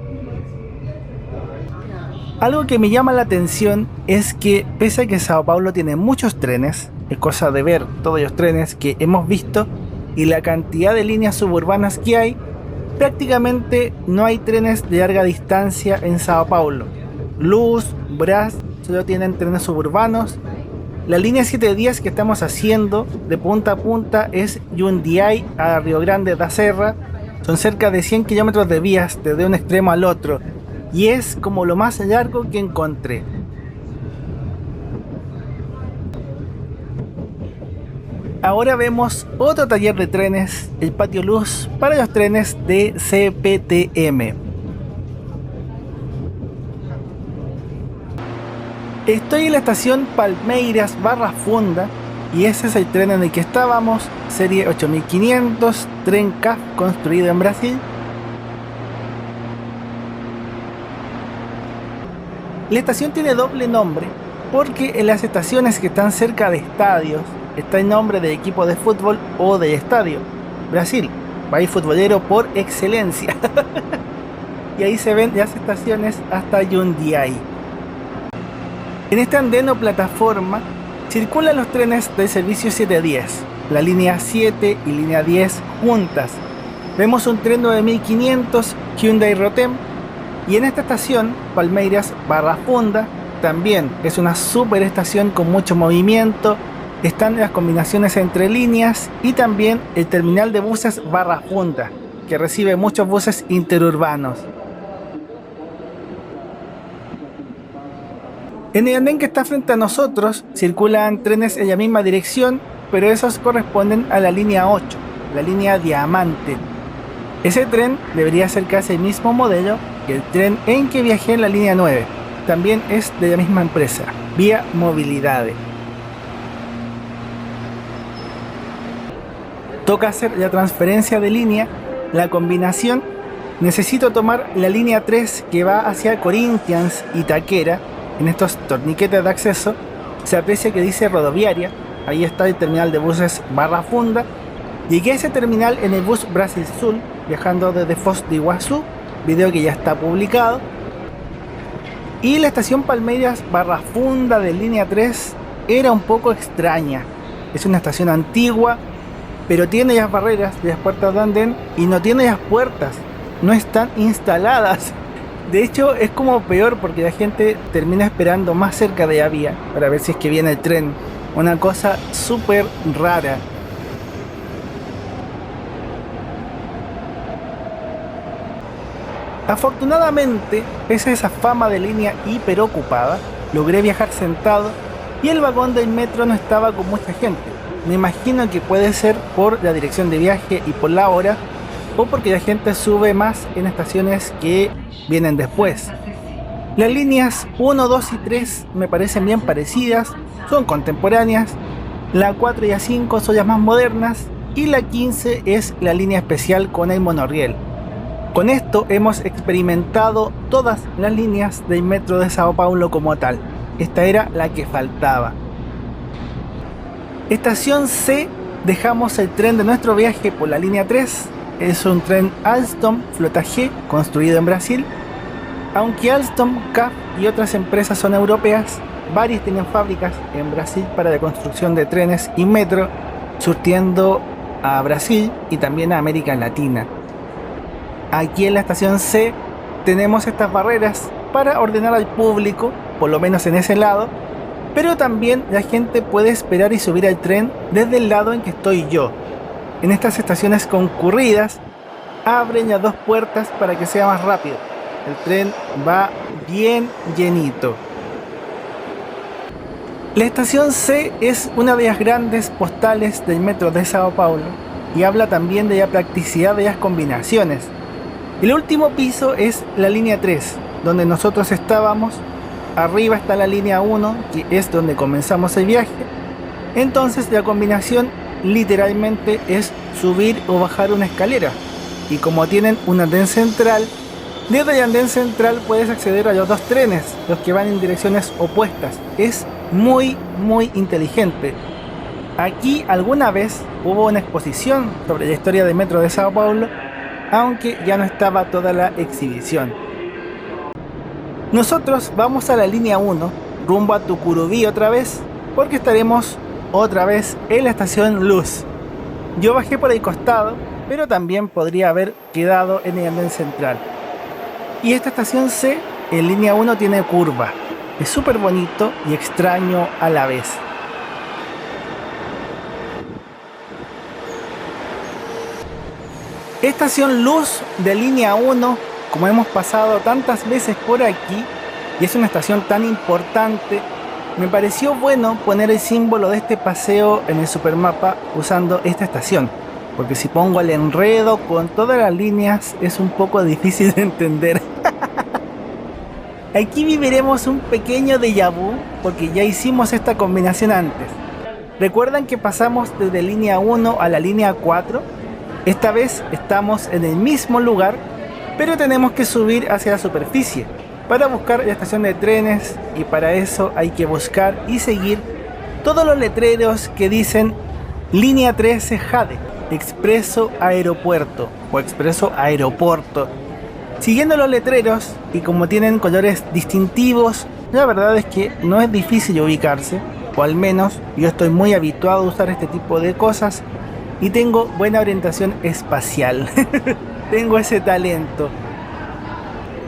Algo que me llama la atención es que pese a que Sao Paulo tiene muchos trenes, es cosa de ver todos los trenes que hemos visto y la cantidad de líneas suburbanas que hay, prácticamente no hay trenes de larga distancia en Sao Paulo. Luz, Brás solo tienen trenes suburbanos. La línea 710 que estamos haciendo de punta a punta es Jundiaí a Rio Grande da Serra. Son cerca de 100 kilómetros de vías desde un extremo al otro y es como lo más largo que encontré. Ahora vemos otro taller de trenes, el patio Luz para los trenes de CPTM. Estoy en la estación Palmeiras Barra Funda y ese es el tren en el que estábamos, serie 8500, tren CAF construido en Brasil. La estación tiene doble nombre porque en las estaciones que están cerca de estadios está el nombre del equipo de fútbol o del estadio. Brasil, país futbolero por excelencia. Y ahí se ven las estaciones hasta Jundiaí. En este andén o plataforma circulan los trenes del servicio 710, la línea 7 y línea 10 juntas. Vemos un tren 9500 Hyundai Rotem y en esta estación, Palmeiras Barra Funda, también es una super estación con mucho movimiento. Están las combinaciones entre líneas y también el terminal de buses Barra Funda, que recibe muchos buses interurbanos. En el andén que está frente a nosotros circulan trenes en la misma dirección, pero esos corresponden a la línea 8, la línea Diamante. Ese tren debería ser casi el mismo modelo que el tren en que viajé en la línea 9. También es de la misma empresa, Via Mobilidade. Toca hacer la transferencia de línea, la combinación. Necesito tomar la línea 3 que va hacia Corinthians y Taquera. En estos torniquetes de acceso se aprecia que dice rodoviaria. Ahí está el terminal de buses Barra Funda. Llegué a ese terminal en el bus Brasil Sul, viajando desde Foz de Iguazú, video que ya está publicado. Y la estación Palmeiras Barra Funda de línea 3 era un poco extraña. Es una estación antigua, pero tiene las barreras de las puertas de andén y no tiene las puertas, no están instaladas. De hecho es como peor porque la gente termina esperando más cerca de la vía para ver si es que viene el tren. Una cosa súper rara. Afortunadamente, pese a esa fama de línea hiperocupada, logré viajar sentado y el vagón del metro no estaba con mucha gente. Me imagino que puede ser por la dirección de viaje y por la hora, o porque la gente sube más en estaciones que vienen después. Las líneas 1, 2 y 3 me parecen bien parecidas, son contemporáneas, La 4 y la 5 son las más modernas y la 15 es la línea especial con el monorriel. Con esto hemos experimentado todas las líneas del metro de Sao Paulo como tal. Esta era la que faltaba. Estación C, dejamos el tren de nuestro viaje por la línea 3. Es un tren Alstom Flota G construido en Brasil. Aunque Alstom, CAF y otras empresas son europeas, varias tienen fábricas en Brasil para la construcción de trenes y metro, surtiendo a Brasil y también a América Latina. Aquí en la estación C tenemos estas barreras para ordenar al público, por lo menos en ese lado, pero también la gente puede esperar y subir al tren desde el lado en que estoy yo. En estas estaciones concurridas abren las dos puertas para que sea más rápido. El tren va bien llenito. La estación C es una de las grandes postales del metro de Sao Paulo y habla también de la practicidad de las combinaciones. El último piso es la línea 3, donde nosotros estábamos. Arriba está la línea 1, que es donde comenzamos el viaje. Entonces la combinación literalmente es subir o bajar una escalera. Y como tienen un andén central, desde el andén central puedes acceder a los dos trenes, los que van en direcciones opuestas. Es muy inteligente. Aquí alguna vez hubo una exposición sobre la historia del metro de Sao Paulo, aunque ya no estaba toda la exhibición. Nosotros vamos a la línea 1, rumbo a Tucuruví otra vez, porque estaremos otra vez en la estación Luz. Yo bajé por el costado, pero también podría haber quedado en el andén central. Y esta estación C, en línea 1, tiene curva. Es súper bonito y extraño a la vez. Estación Luz de línea 1, como hemos pasado tantas veces por aquí, y es una estación tan importante, me pareció bueno poner el símbolo de este paseo en el supermapa usando esta estación, porque si pongo el enredo con todas las líneas es un poco difícil de entender. Aquí viviremos un pequeño déjà vu porque ya hicimos esta combinación antes. ¿Recuerdan que pasamos desde línea 1 a la línea 4? Esta vez estamos en el mismo lugar, pero tenemos que subir hacia la superficie para buscar la estación de trenes, y para eso hay que buscar y seguir todos los letreros que dicen línea 13 Jade, Expreso Aeropuerto o Expreso Aeroporto. Siguiendo los letreros, y como tienen colores distintivos, la verdad es que no es difícil ubicarse, o al menos yo estoy muy habituado a usar este tipo de cosas y tengo buena orientación espacial. Tengo ese talento.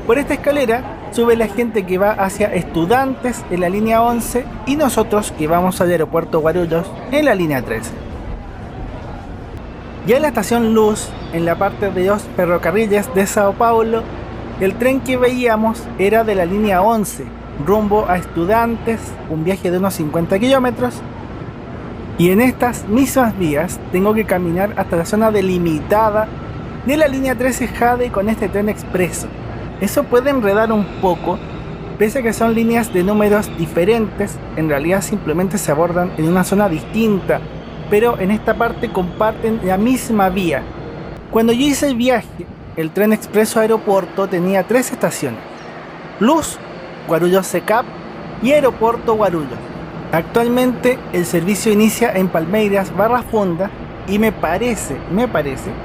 Por esta escalera sube la gente que va hacia Estudiantes en la línea 11 y nosotros que vamos al aeropuerto Guarulhos en la línea 13. Ya en la estación Luz, en la parte de los ferrocarriles de Sao Paulo, el tren que veíamos era de la línea 11, rumbo a Estudiantes, un viaje de unos 50 kilómetros. Y en estas mismas vías tengo que caminar hasta la zona delimitada de la línea 13 Jade con este tren expreso. Eso puede enredar un poco, pese a que son líneas de números diferentes, en realidad simplemente se abordan en una zona distinta, pero en esta parte comparten la misma vía. Cuando yo hice el viaje, el tren expreso aeropuerto tenía 3 estaciones: Luz, Guarulhos Secap y Aeropuerto Guarulhos. Actualmente el servicio inicia en Palmeiras Barra Funda y me parece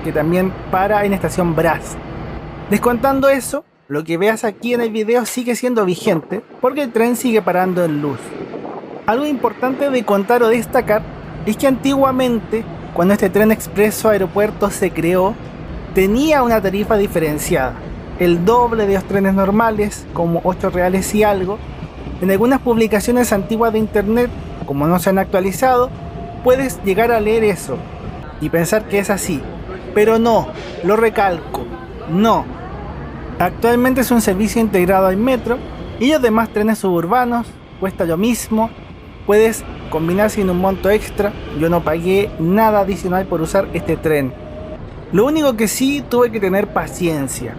que también para en estación Brás. Descontando eso, lo que veas aquí en el video sigue siendo vigente porque el tren sigue parando en Luz. Algo importante de contar o destacar es que antiguamente, cuando este tren expreso aeropuerto se creó, tenía una tarifa diferenciada, el doble de los trenes normales, como 8 reales y algo. En algunas publicaciones antiguas de internet, como no se han actualizado, puedes llegar a leer eso y pensar que es así, pero no, lo recalco, no. Actualmente es un servicio integrado al metro y los demás trenes suburbanos, cuesta lo mismo, puedes combinar sin un monto extra. Yo no pagué nada adicional por usar este tren. Lo único que sí, tuve que tener paciencia.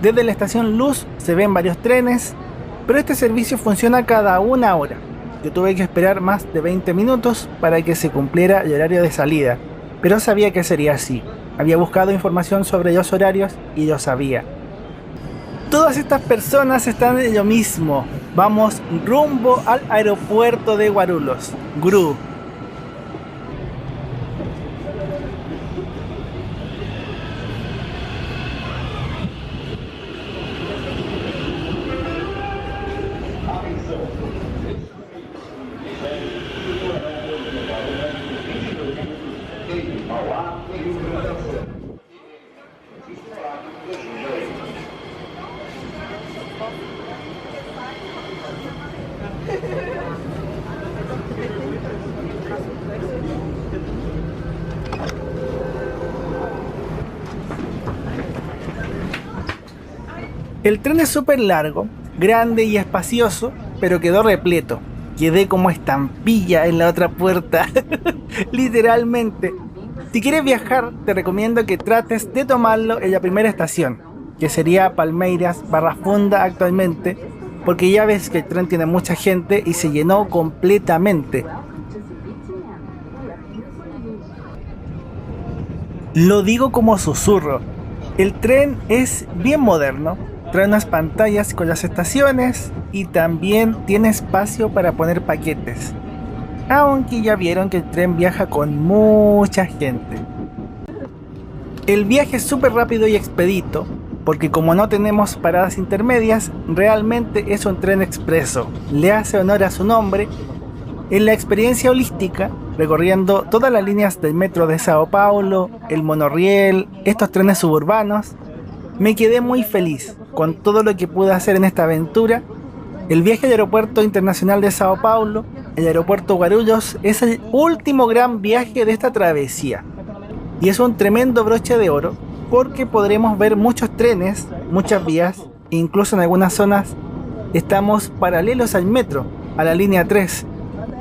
Desde la estación Luz se ven varios trenes, pero este servicio funciona cada 1 hora. yo tuve que esperar más de 20 minutos para que se cumpliera el horario de salida, pero sabía que sería así. Había buscado información sobre los horarios y yo sabía. Todas estas personas están en lo mismo. Vamos rumbo al aeropuerto de Guarulhos, GRU. El tren es súper largo, grande y espacioso, pero quedó repleto. Quedé como estampilla en la otra puerta, literalmente. Si quieres viajar, te recomiendo que trates de tomarlo en la primera estación, que sería Palmeiras Barra Funda actualmente, porque ya ves que el tren tiene mucha gente y se llenó completamente. Lo digo como susurro, el tren es bien moderno. Trae unas pantallas con las estaciones y también tiene espacio para poner paquetes. Aunque ya vieron que el tren viaja con mucha gente. El viaje es súper rápido y expedito, porque como no tenemos paradas intermedias, realmente es un tren expreso. Le hace honor a su nombre. En la experiencia holística, recorriendo todas las líneas del metro de Sao Paulo, el monorriel, estos trenes suburbanos, me quedé muy feliz con todo lo que pude hacer en esta aventura. El viaje al aeropuerto internacional de Sao Paulo, el aeropuerto Guarulhos, es el último gran viaje de esta travesía. Y es un tremendo broche de oro, porque podremos ver muchos trenes, muchas vías, e incluso en algunas zonas estamos paralelos al metro, a la línea 3.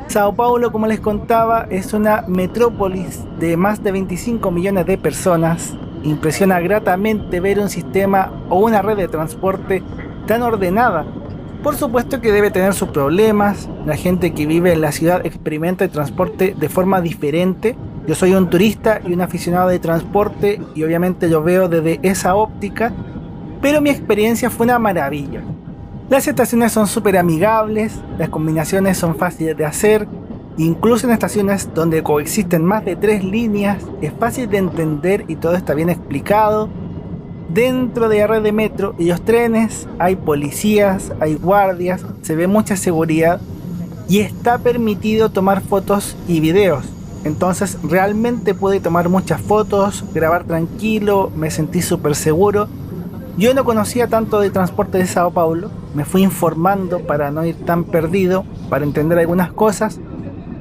Sao Paulo, como les contaba, es una metrópolis de más de 25 millones de personas. Impresiona gratamente ver un sistema o una red de transporte tan ordenada. Por supuesto que debe tener sus problemas. La gente que vive en la ciudad experimenta el transporte de forma diferente. Yo soy un turista y un aficionado de transporte y obviamente lo veo desde esa óptica, pero mi experiencia fue una maravilla. Las estaciones son súper amigables, las combinaciones son fáciles de hacer. Incluso en estaciones donde coexisten más de 3 líneas, es fácil de entender y todo está bien explicado. Dentro de la red de metro y los trenes hay policías, hay guardias, se ve mucha seguridad y está permitido tomar fotos y videos. Entonces realmente pude tomar muchas fotos, grabar tranquilo, me sentí súper seguro. Yo no conocía tanto de transporte de Sao Paulo, me fui informando para no ir tan perdido, para entender algunas cosas.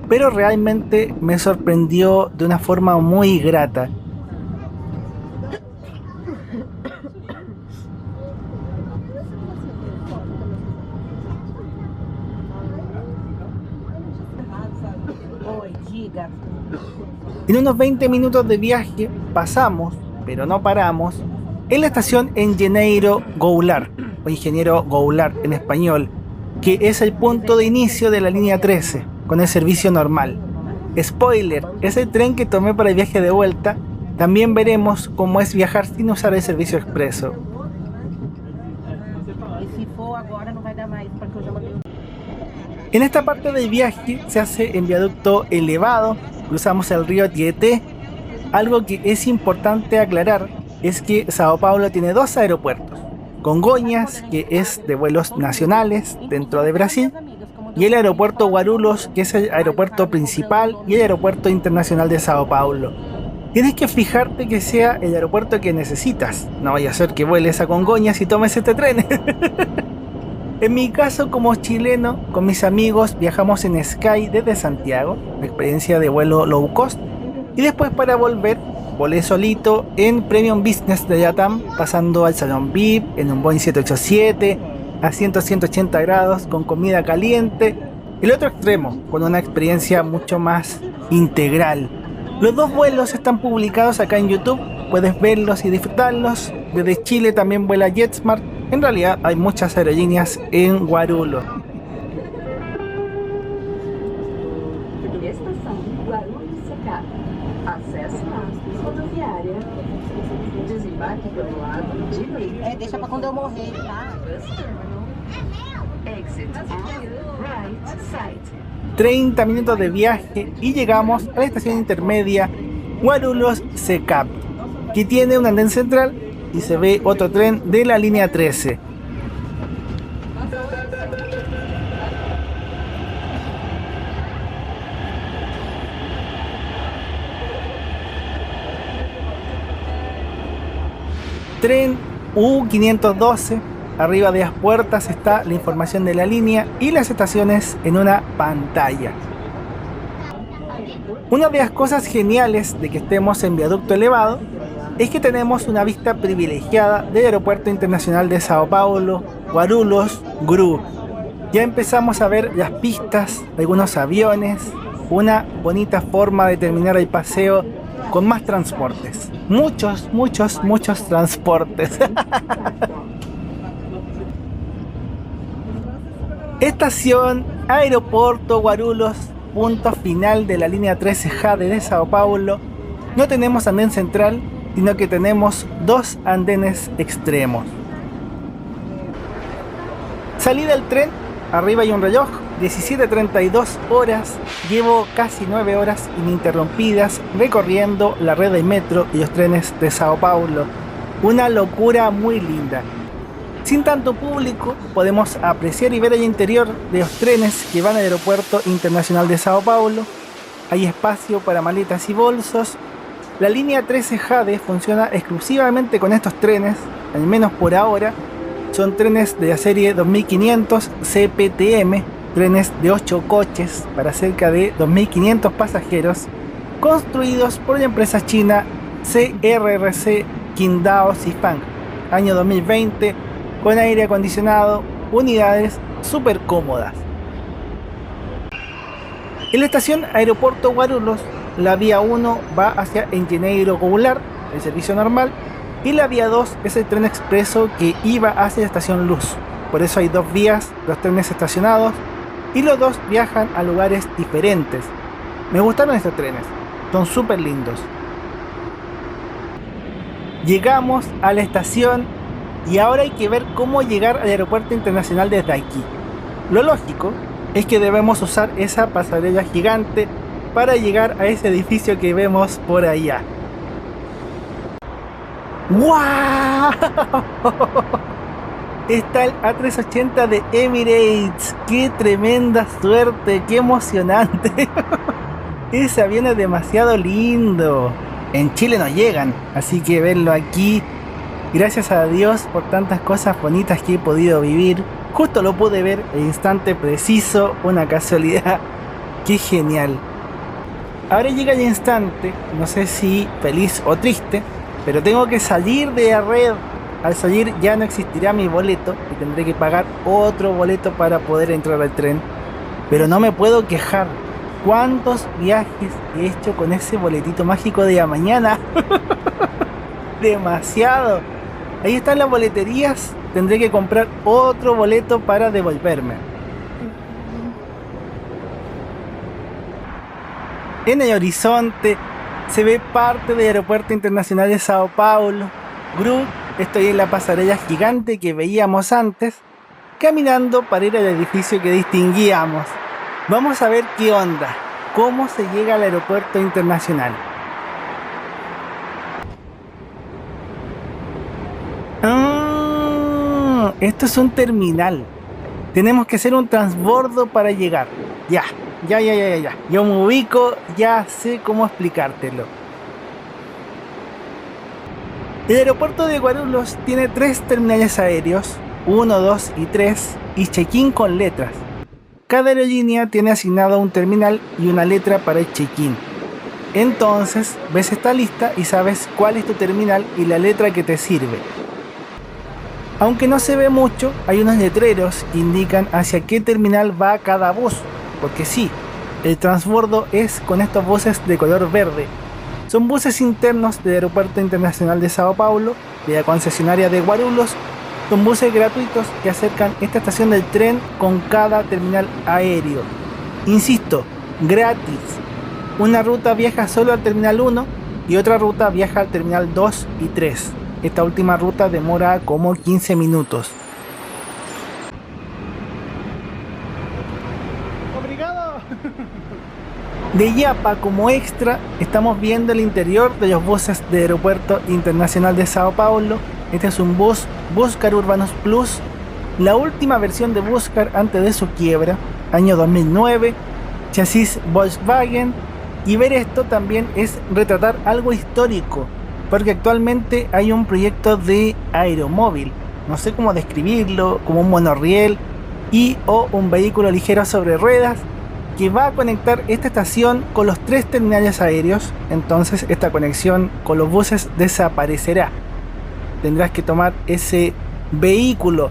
Pero realmente me sorprendió de una forma muy grata. En unos 20 minutos de viaje pasamos, pero no paramos, en la estación Engenheiro Goulart, o Ingeniero Goulart en español, que es el punto de inicio de la línea 13. Con el servicio normal. Spoiler, es el tren que tomé para el viaje de vuelta. También veremos cómo es viajar sin usar el servicio expreso. En esta parte del viaje se hace en viaducto elevado, cruzamos el río Tietê. Algo que es importante aclarar es que Sao Paulo tiene 2 aeropuertos. Congonhas, que es de vuelos nacionales dentro de Brasil, y el aeropuerto Guarulhos, que es el aeropuerto principal y el aeropuerto internacional de Sao Paulo. Tienes que fijarte que sea el aeropuerto que necesitas. No vaya a ser que vueles a Congonhas y tomes este tren. En mi caso, como chileno, con mis amigos viajamos en Sky desde Santiago, una experiencia de vuelo low cost, y después para volver, volé solito en Premium Business de LATAM, pasando al salón VIP, en un Boeing 787, asientos 180 grados, con comida caliente. El otro extremo, con una experiencia mucho más integral. Los 2 vuelos están publicados acá en YouTube, puedes verlos y disfrutarlos. Desde Chile también vuela JetSmart. En realidad hay muchas aerolíneas en Guarulhos. Acesso à rodoviária. Desembarque pelo lado direito. Deixa pra quando eu morrer, tá? Exit on right side. 30 minutos de viaje y llegamos a la estación intermedia Guarulhos Secap, que tiene un andén central y se ve otro tren de la línea 13. Tren U512. Arriba de las puertas está la información de la línea y las estaciones en una pantalla. Una de las cosas geniales de que estemos en viaducto elevado es que tenemos una vista privilegiada del Aeropuerto Internacional de Sao Paulo, Guarulhos, GRU. Ya empezamos a ver las pistas, algunos aviones, una bonita forma de terminar el paseo con más transportes. Muchos transportes. Estación Aeropuerto Guarulhos, punto final de la línea 13 Jade de Sao Paulo. No tenemos andén central, sino que tenemos dos andenes extremos. Salida del tren, arriba hay un reloj, 17:32 horas. Llevo casi 9 horas ininterrumpidas recorriendo la red de metro y los trenes de Sao Paulo. Una locura muy linda. Sin tanto público, podemos apreciar y ver el interior de los trenes que van al Aeropuerto Internacional de Sao Paulo. Hay espacio para maletas y bolsos. La línea 13 Jade funciona exclusivamente con estos trenes, al menos por ahora. Son trenes de la serie 2500 CPTM, trenes de 8 coches para cerca de 2500 pasajeros, construidos por la empresa china CRRC Qingdao Xifang, año 2020, con aire acondicionado, unidades súper cómodas. En la estación Aeropuerto Guarulhos, la vía 1 va hacia Engenheiro Goulart, el servicio normal, y la vía 2 es el tren expreso que iba hacia la estación Luz. Por eso hay dos vías, dos trenes estacionados, y los dos viajan a lugares diferentes. Me gustaron estos trenes, son súper lindos. Llegamos a la estación y ahora hay que ver cómo llegar al aeropuerto internacional desde aquí. Lo lógico es que debemos usar esa pasarela gigante para llegar a ese edificio que vemos por allá. ¡Wow! Está el A380 de Emirates. ¡Qué tremenda suerte! ¡Qué emocionante! Ese avión es demasiado lindo. En Chile no llegan, así que verlo aquí, gracias a Dios por tantas cosas bonitas que he podido vivir. Justo lo pude ver el instante preciso, una casualidad. ¡Qué genial! Ahora llega el instante, no sé si feliz o triste, pero tengo que salir de la red. Al salir ya no existirá mi boleto y tendré que pagar otro boleto para poder entrar al tren. Pero no me puedo quejar. ¿Cuántos viajes he hecho con ese boletito mágico de la mañana? Demasiado. Ahí están las boleterías. Tendré que comprar otro boleto para devolverme. En el horizonte se ve parte del Aeropuerto Internacional de Sao Paulo, GRU. Estoy en la pasarela gigante que veíamos antes, caminando para ir al edificio que distinguíamos. Vamos a ver qué onda, cómo se llega al Aeropuerto Internacional. Esto es un terminal. Tenemos que hacer un transbordo para llegar. Ya. Yo me ubico, ya sé cómo explicártelo. El aeropuerto de Guarulhos tiene 3 terminales aéreos, 1, 2 y 3, y check-in con letras. Cada aerolínea tiene asignado un terminal y una letra para el check-in. Entonces, ves esta lista y sabes cuál es tu terminal y la letra que te sirve. Aunque no se ve mucho, hay unos letreros que indican hacia qué terminal va cada bus, porque sí, el transbordo es con estos buses de color verde. Son buses internos del Aeropuerto Internacional de Sao Paulo, de la concesionaria de Guarulhos. Son buses gratuitos que acercan esta estación del tren con cada terminal aéreo. Insisto, gratis. Una ruta viaja solo al terminal 1 y otra ruta viaja al terminal 2 y 3. Esta última ruta demora como 15 minutos. ¡Obrigado! De Yapa, como extra, estamos viendo el interior de los buses del Aeropuerto Internacional de Sao Paulo. Este es un bus Buscar Urbanos Plus, la última versión de Buscar antes de su quiebra, año 2009, chasis Volkswagen. Y ver esto también es retratar algo histórico, porque actualmente hay un proyecto de aeromóvil, no sé cómo describirlo, como un monorriel y o un vehículo ligero sobre ruedas que va a conectar esta estación con los 3 terminales aéreos. Entonces esta conexión con los buses desaparecerá. Tendrás que tomar ese vehículo.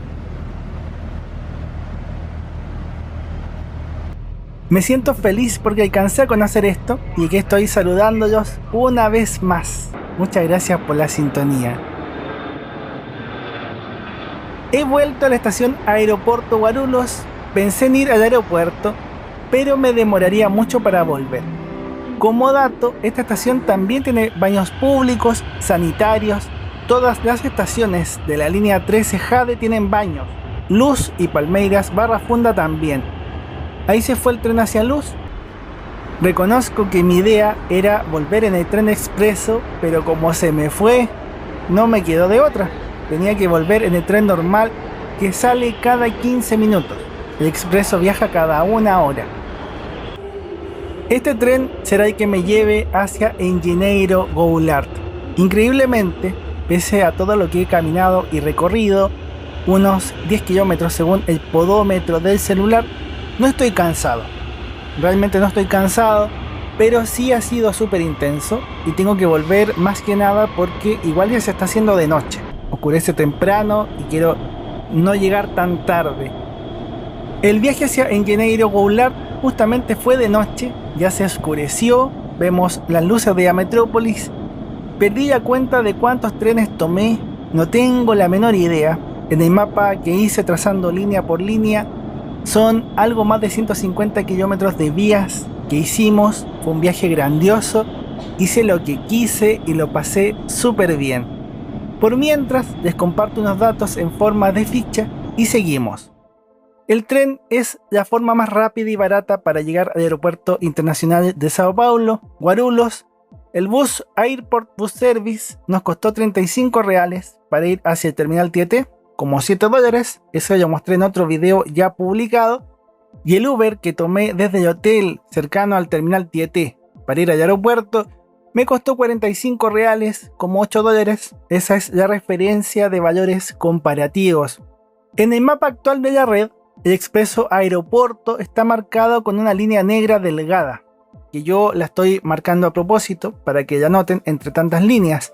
Me siento feliz porque alcancé a conocer esto y que estoy saludándolos una vez más. Muchas gracias por la sintonía. He vuelto a la estación Aeroporto Guarulhos. Pensé en ir al aeropuerto, pero me demoraría mucho para volver. Como dato, esta estación también tiene baños públicos, sanitarios. Todas las estaciones de la línea 13 Jade tienen baños. Luz y Palmeiras Barra Funda también. Ahí se fue el tren hacia Luz. Reconozco que mi idea era volver en el tren expreso, pero como se me fue, no me quedó de otra. Tenía que volver en el tren normal que sale cada 15 minutos. El expreso viaja cada 1 hora. Este tren será el que me lleve hacia Engenheiro Goulart. Increíblemente, pese a todo lo que he caminado y recorrido, unos 10 kilómetros según el podómetro del celular, no estoy cansado. Realmente no estoy cansado, pero sí ha sido súper intenso y tengo que volver más que nada porque igual ya se está haciendo de noche. Oscurece temprano y quiero no llegar tan tarde. El viaje hacia Engenheiro Goulart justamente fue de noche, ya se oscureció, vemos las luces de la metrópolis. Perdí la cuenta de cuántos trenes tomé, no tengo la menor idea. En el mapa que hice trazando línea por línea, son algo más de 150 kilómetros de vías que hicimos. Fue un viaje grandioso, hice lo que quise y lo pasé súper bien. Por mientras, les comparto unos datos en forma de ficha y seguimos. El tren es la forma más rápida y barata para llegar al Aeropuerto Internacional de Sao Paulo, Guarulhos. El bus Airport Bus Service nos costó 35 reales para ir hacia el terminal Tietê, como $7, eso lo mostré en otro video ya publicado. Y el Uber que tomé desde el hotel cercano al terminal Tietê para ir al aeropuerto me costó 45 reales, como $8. Esa es la referencia de valores comparativos. En el mapa actual de la red, el expreso Aeroporto está marcado con una línea negra delgada, que yo la estoy marcando a propósito para que la noten entre tantas líneas.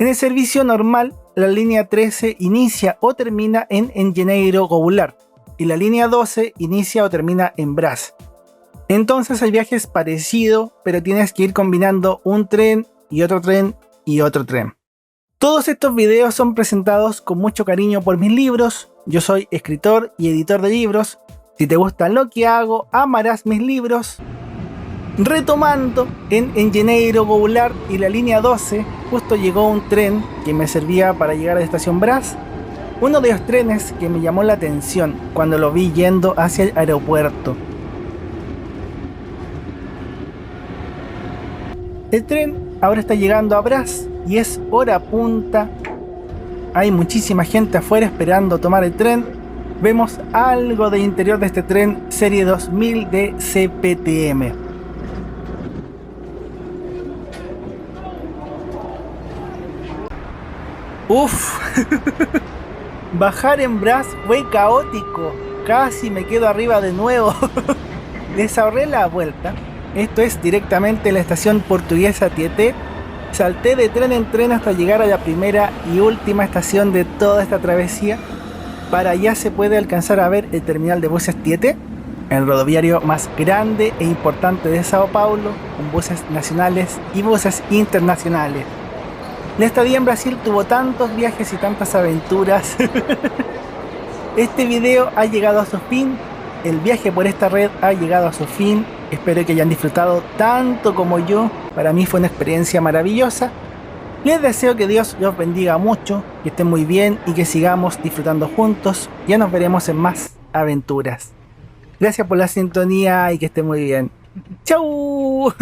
En el servicio normal, la línea 13 inicia o termina en Engenheiro Goulart y la línea 12 inicia o termina en Brás. Entonces el viaje es parecido, pero tienes que ir combinando un tren y otro tren y otro tren. Todos estos videos son presentados con mucho cariño por mis libros. Yo soy escritor y editor de libros. Si te gusta lo que hago, amarás mis libros. Retomando, en Engenheiro Goulart y la línea 12 justo llegó un tren que me servía para llegar a la estación Brás. Uno de los trenes que me llamó la atención cuando lo vi yendo hacia el aeropuerto. El tren ahora está llegando a Brás y es hora punta. Hay muchísima gente afuera esperando tomar el tren. Vemos algo del interior de este tren serie 2000 de CPTM. Uf, bajar en Brás fue caótico, casi me quedo arriba de nuevo. Les ahorré la vuelta. Esto es directamente la estación portuguesa Tietê. Salté de tren en tren hasta llegar a la primera y última estación de toda esta travesía. Para allá se puede alcanzar a ver el terminal de buses Tietê, el rodoviario más grande e importante de Sao Paulo, con buses nacionales y buses internacionales. La estadía en Brasil tuvo tantos viajes y tantas aventuras. Este video ha llegado a su fin. El viaje por esta red ha llegado a su fin. Espero que hayan disfrutado tanto como yo. Para mí fue una experiencia maravillosa. Les deseo que Dios los bendiga mucho, que estén muy bien y que sigamos disfrutando juntos. Ya nos veremos en más aventuras. Gracias por la sintonía y que estén muy bien. ¡Chau!